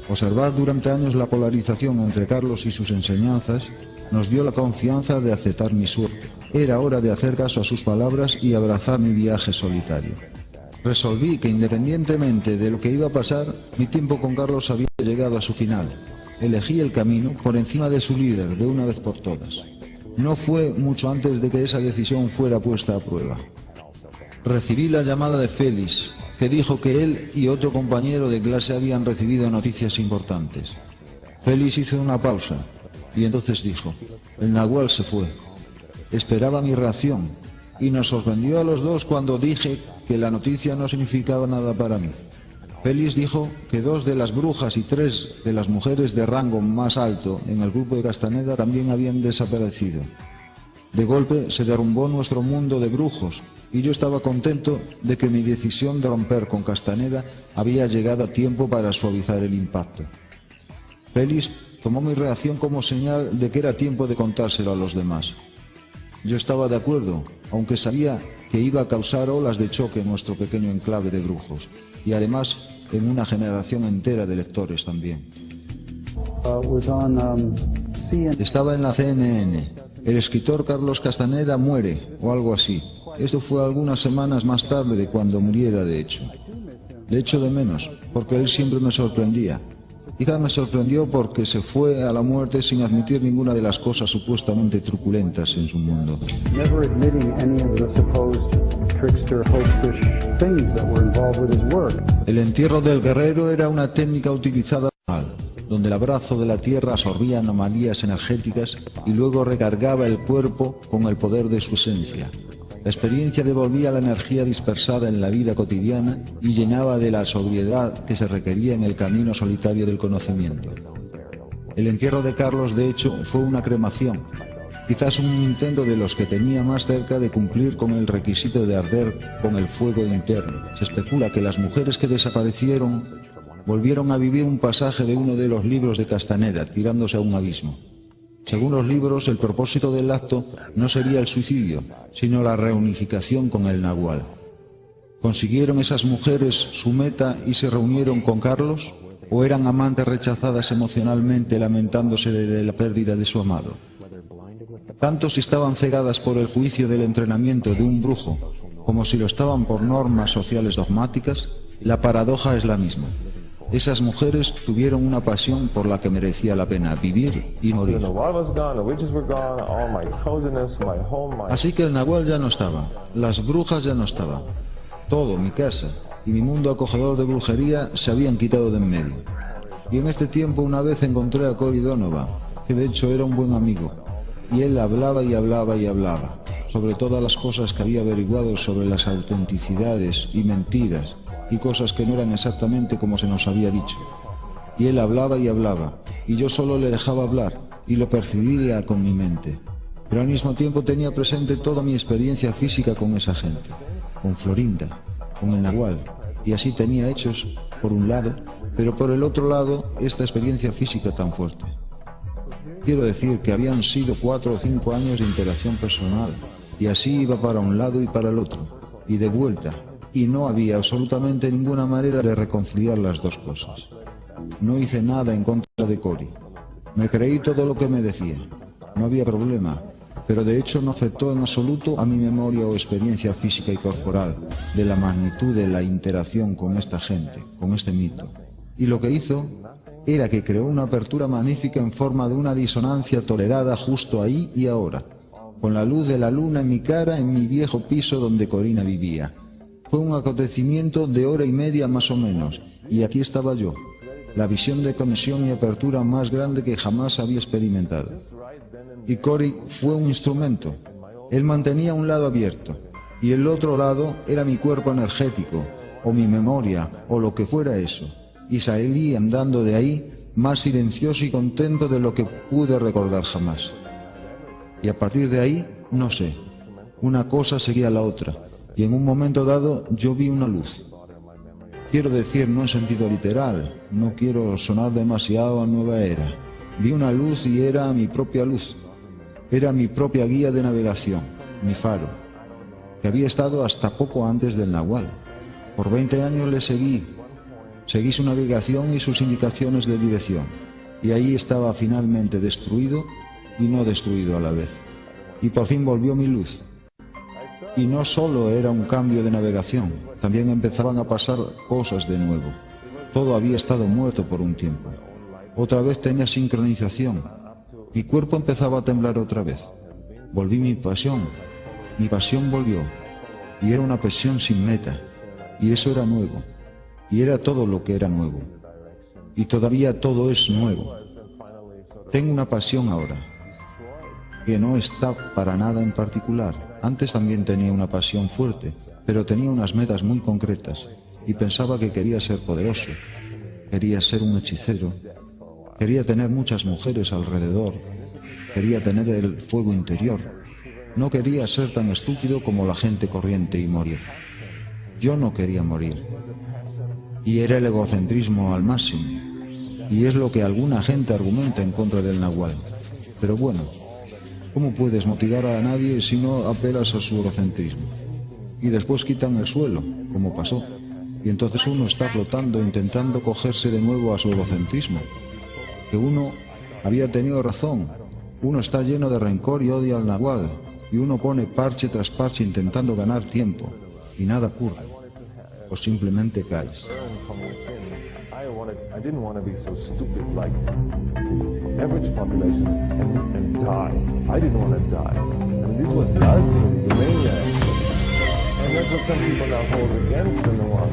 Observar durante años la polarización entre Carlos y sus enseñanzas nos dio la confianza de aceptar mi suerte. Era hora de hacer caso a sus palabras y abrazar mi viaje solitario. Resolví que independientemente de lo que iba a pasar, mi tiempo con Carlos había llegado a su final. Elegí el camino por encima de su líder de una vez por todas. No fue mucho antes de que esa decisión fuera puesta a prueba. Recibí la llamada de Félix, que dijo que él y otro compañero de clase habían recibido noticias importantes. Félix hizo una pausa y entonces dijo, el Nagual se fue. Esperaba mi reacción y nos sorprendió a los dos cuando dije que la noticia no significaba nada para mí. Félix dijo que 2 de las brujas y 3 de las mujeres de rango más alto en el grupo de Castaneda también habían desaparecido. De golpe se derrumbó nuestro mundo de brujos y yo estaba contento de que mi decisión de romper con Castaneda había llegado a tiempo para suavizar el impacto. Félix tomó mi reacción como señal de que era tiempo de contárselo a los demás. Yo estaba de acuerdo, aunque sabía que iba a causar olas de choque en nuestro pequeño enclave de brujos, y además en una generación entera de lectores también. Estaba en la CNN. El escritor Carlos Castaneda muere, o algo así. Esto fue algunas semanas más tarde de cuando muriera, de hecho. Le echo de menos, porque él siempre me sorprendía. Quizás me sorprendió porque se fue a la muerte sin admitir ninguna de las cosas supuestamente truculentas en su mundo. Never admitting any of the supposed trickster, hoaxish things that were involved with his work. El entierro del guerrero era una técnica utilizada donde el abrazo de la tierra absorbía anomalías energéticas y luego recargaba el cuerpo con el poder de su esencia. La experiencia devolvía la energía dispersada en la vida cotidiana y llenaba de la sobriedad que se requería en el camino solitario del conocimiento. El entierro de Carlos, de hecho, fue una cremación, quizás un intento de los que tenía más cerca de cumplir con el requisito de arder con el fuego interno. Se especula que las mujeres que desaparecieron volvieron a vivir un pasaje de uno de los libros de Castaneda, tirándose a un abismo. Según los libros, el propósito del acto no sería el suicidio, sino la reunificación con el Nahual. ¿Consiguieron esas mujeres su meta y se reunieron con Carlos? ¿O eran amantes rechazadas emocionalmente lamentándose de la pérdida de su amado? Tanto si estaban cegadas por el juicio del entrenamiento de un brujo, como si lo estaban por normas sociales dogmáticas, la paradoja es la misma. Esas mujeres tuvieron una pasión por la que merecía la pena vivir y morir. Así que el Nahual ya no estaba, las brujas ya no estaban. Todo, mi casa y mi mundo acogedor de brujería se habían quitado de en medio. Y en este tiempo una vez encontré a Cory Donovan, que de hecho era un buen amigo, y él hablaba y hablaba y hablaba sobre todas las cosas que había averiguado sobre las autenticidades y mentiras y cosas que no eran exactamente como se nos había dicho. Y él hablaba y hablaba, y yo solo le dejaba hablar, y lo percibía con mi mente. Pero al mismo tiempo tenía presente toda mi experiencia física con esa gente, con Florinda, con el Nahual, y así tenía hechos, por un lado, pero por el otro lado, esta experiencia física tan fuerte. Quiero decir que habían sido 4 o 5 años de interacción personal, y así iba para un lado y para el otro, y de vuelta, y no había absolutamente ninguna manera de reconciliar las dos cosas. No hice nada en contra de Cory. Me creí todo lo que me decía. No había problema, pero de hecho no afectó en absoluto a mi memoria o experiencia física y corporal de la magnitud de la interacción con esta gente, con este mito. Y lo que hizo era que creó una apertura magnífica en forma de una disonancia tolerada justo ahí y ahora, con la luz de la luna en mi cara en mi viejo piso donde Corina vivía. Fue un acontecimiento de hora y media más o menos, y aquí estaba yo, la visión de conexión y apertura más grande que jamás había experimentado. Y Cory fue un instrumento. Él mantenía un lado abierto, y el otro lado era mi cuerpo energético, o mi memoria, o lo que fuera eso, y salí andando de ahí más silencioso y contento de lo que pude recordar jamás. Y a partir de ahí, no sé, una cosa seguía la otra, y en un momento dado yo vi una luz. Quiero decir, no en sentido literal, no quiero sonar demasiado a nueva era. Vi una luz y era mi propia luz. Era mi propia guía de navegación, mi faro, que había estado hasta poco antes del Nahual. Por 20 años le seguí su navegación y sus indicaciones de dirección, y ahí estaba finalmente destruido y no destruido a la vez. Y por fin volvió mi luz. Y no solo era un cambio de navegación, también empezaban a pasar cosas de nuevo. Todo había estado muerto por un tiempo. Otra vez tenía sincronización. Mi cuerpo empezaba a temblar otra vez. Volví mi pasión volvió. Y era una pasión sin meta. Y eso era nuevo. Y era todo lo que era nuevo. Y todavía todo es nuevo. Tengo una pasión ahora, que no está para nada en particular. Antes también tenía una pasión fuerte, pero tenía unas metas muy concretas, y pensaba que quería ser poderoso, quería ser un hechicero, quería tener muchas mujeres alrededor, quería tener el fuego interior. No quería ser tan estúpido como la gente corriente y morir. Yo no quería morir. Y era el egocentrismo al máximo, y es lo que alguna gente argumenta en contra del Nahual. Pero bueno, ¿cómo puedes motivar a nadie si no apelas a su egocentrismo? Y después quitan el suelo, como pasó, y entonces uno está flotando intentando cogerse de nuevo a su egocentrismo. Que uno había tenido razón, uno está lleno de rencor y odia al Nahual, y uno pone parche tras parche intentando ganar tiempo, y nada ocurre, o simplemente caes. didn't want to be so stupid like the average population and die. I didn't want to die. And this was the ultimate Romania. And that's what some people now hold against the Noir.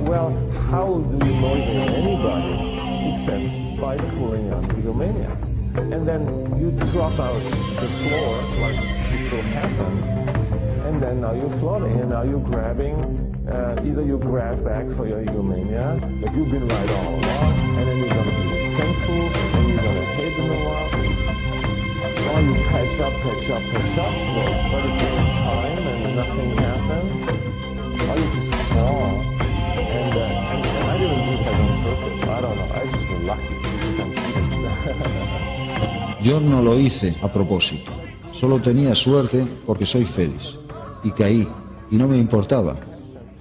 Well, how do you motivate anybody except by pouring out egomania? And then you drop out the floor like it so happened, and then now you're floating, and now you're grabbing, either you grab back for your egomania, that you've been right all along, and then you're going to be resentful, and you're going to hate the Noir, or you patch up, but it takes time and nothing happens, or you just fall, and I didn't do that on purpose, I don't know, I just was lucky, because I'm stupid. Yo no lo hice a propósito, solo tenía suerte porque soy feliz. Y caí, y no me importaba.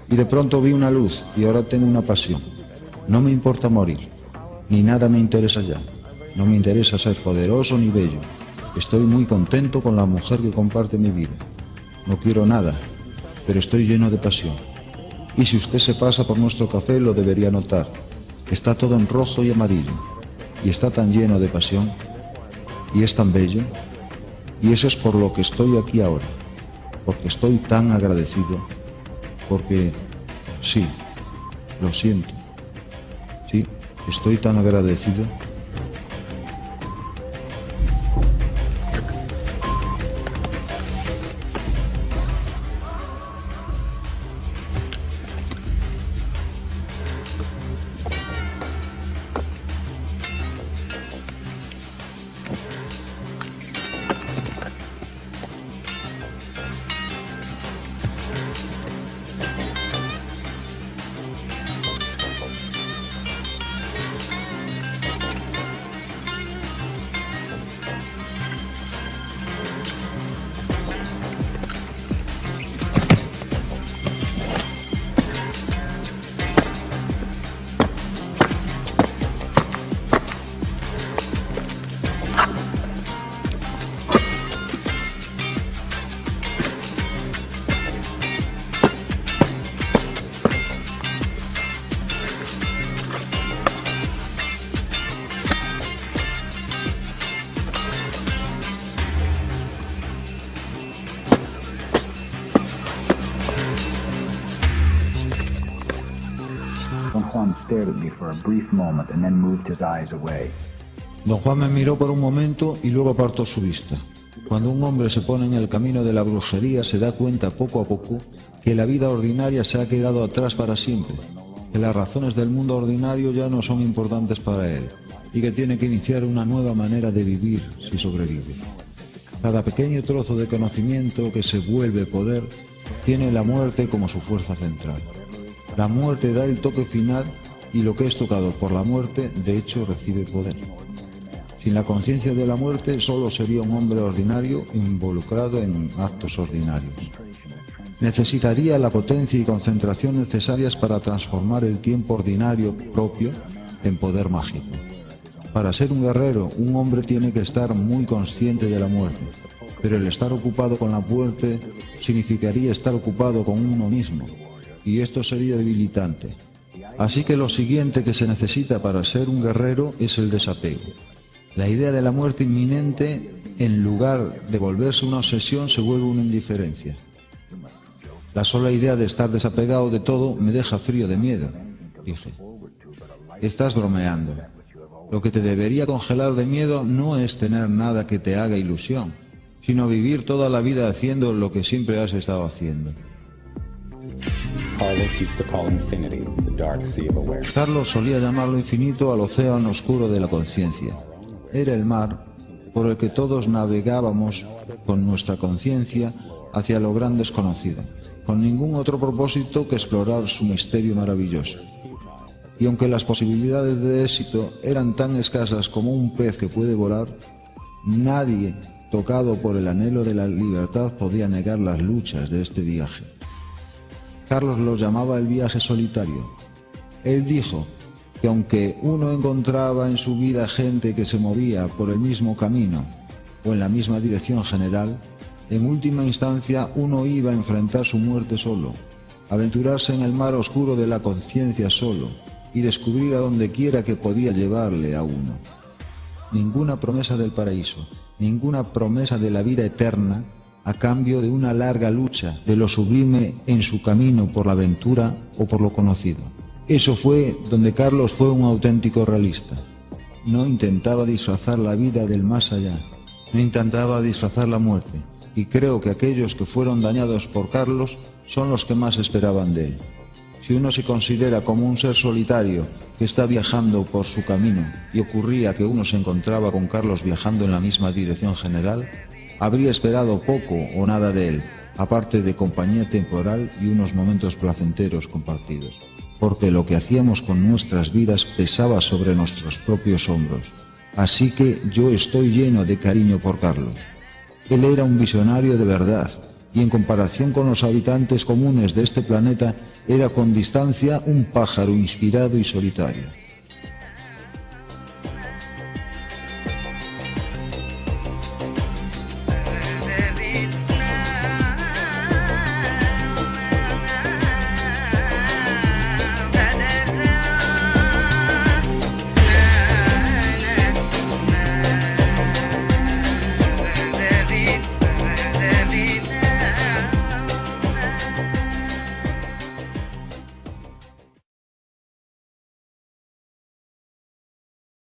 Y de pronto vi una luz, y ahora tengo una pasión. No me importa morir, ni nada me interesa ya. No me interesa ser poderoso ni bello. Estoy muy contento con la mujer que comparte mi vida. No quiero nada, pero estoy lleno de pasión. Y si usted se pasa por nuestro café lo debería notar. Está todo en rojo y amarillo, y está tan lleno de pasión. Y es tan bello, y eso es por lo que estoy aquí ahora, porque estoy tan agradecido, porque sí, lo siento, sí, estoy tan agradecido. Don Juan me miró por un momento y luego apartó su vista. Cuando un hombre se pone en el camino de la brujería se da cuenta poco a poco que la vida ordinaria se ha quedado atrás para siempre, que las razones del mundo ordinario ya no son importantes para él y que tiene que iniciar una nueva manera de vivir si sobrevive. Cada pequeño trozo de conocimiento que se vuelve poder tiene la muerte como su fuerza central. La muerte da el toque final y lo que es tocado por la muerte, de hecho, recibe poder. Sin la conciencia de la muerte, solo sería un hombre ordinario involucrado en actos ordinarios. Necesitaría la potencia y concentración necesarias para transformar el tiempo ordinario propio en poder mágico. Para ser un guerrero, un hombre tiene que estar muy consciente de la muerte, pero el estar ocupado con la muerte significaría estar ocupado con uno mismo, y esto sería debilitante. Así que lo siguiente que se necesita para ser un guerrero es el desapego. La idea de la muerte inminente, en lugar de volverse una obsesión, se vuelve una indiferencia. La sola idea de estar desapegado de todo me deja frío de miedo, dije. Estás bromeando. Lo que te debería congelar de miedo no es tener nada que te haga ilusión, sino vivir toda la vida haciendo lo que siempre has estado haciendo. Carlos solía llamarlo infinito al océano oscuro de la conciencia. Era el mar por el que todos navegábamos con nuestra conciencia hacia lo gran desconocido, con ningún otro propósito que explorar su misterio maravilloso. Y aunque las posibilidades de éxito eran tan escasas como un pez que puede volar, nadie, tocado por el anhelo de la libertad, podía negar las luchas de este viaje. Carlos lo llamaba el viaje solitario. Él dijo que aunque uno encontraba en su vida gente que se movía por el mismo camino o en la misma dirección general, en última instancia uno iba a enfrentar su muerte solo, aventurarse en el mar oscuro de la conciencia solo, y descubrir a donde quiera que podía llevarle a uno. Ninguna promesa del paraíso, ninguna promesa de la vida eterna a cambio de una larga lucha de lo sublime en su camino por la aventura o por lo conocido. Eso fue donde Carlos fue un auténtico realista. No intentaba disfrazar la vida del más allá, no intentaba disfrazar la muerte, y creo que aquellos que fueron dañados por Carlos son los que más esperaban de él. Si uno se considera como un ser solitario que está viajando por su camino y ocurría que uno se encontraba con Carlos viajando en la misma dirección general, habría esperado poco o nada de él, aparte de compañía temporal y unos momentos placenteros compartidos, porque lo que hacíamos con nuestras vidas pesaba sobre nuestros propios hombros. Así que yo estoy lleno de cariño por Carlos. Él era un visionario de verdad, y en comparación con los habitantes comunes de este planeta, era con distancia un pájaro inspirado y solitario.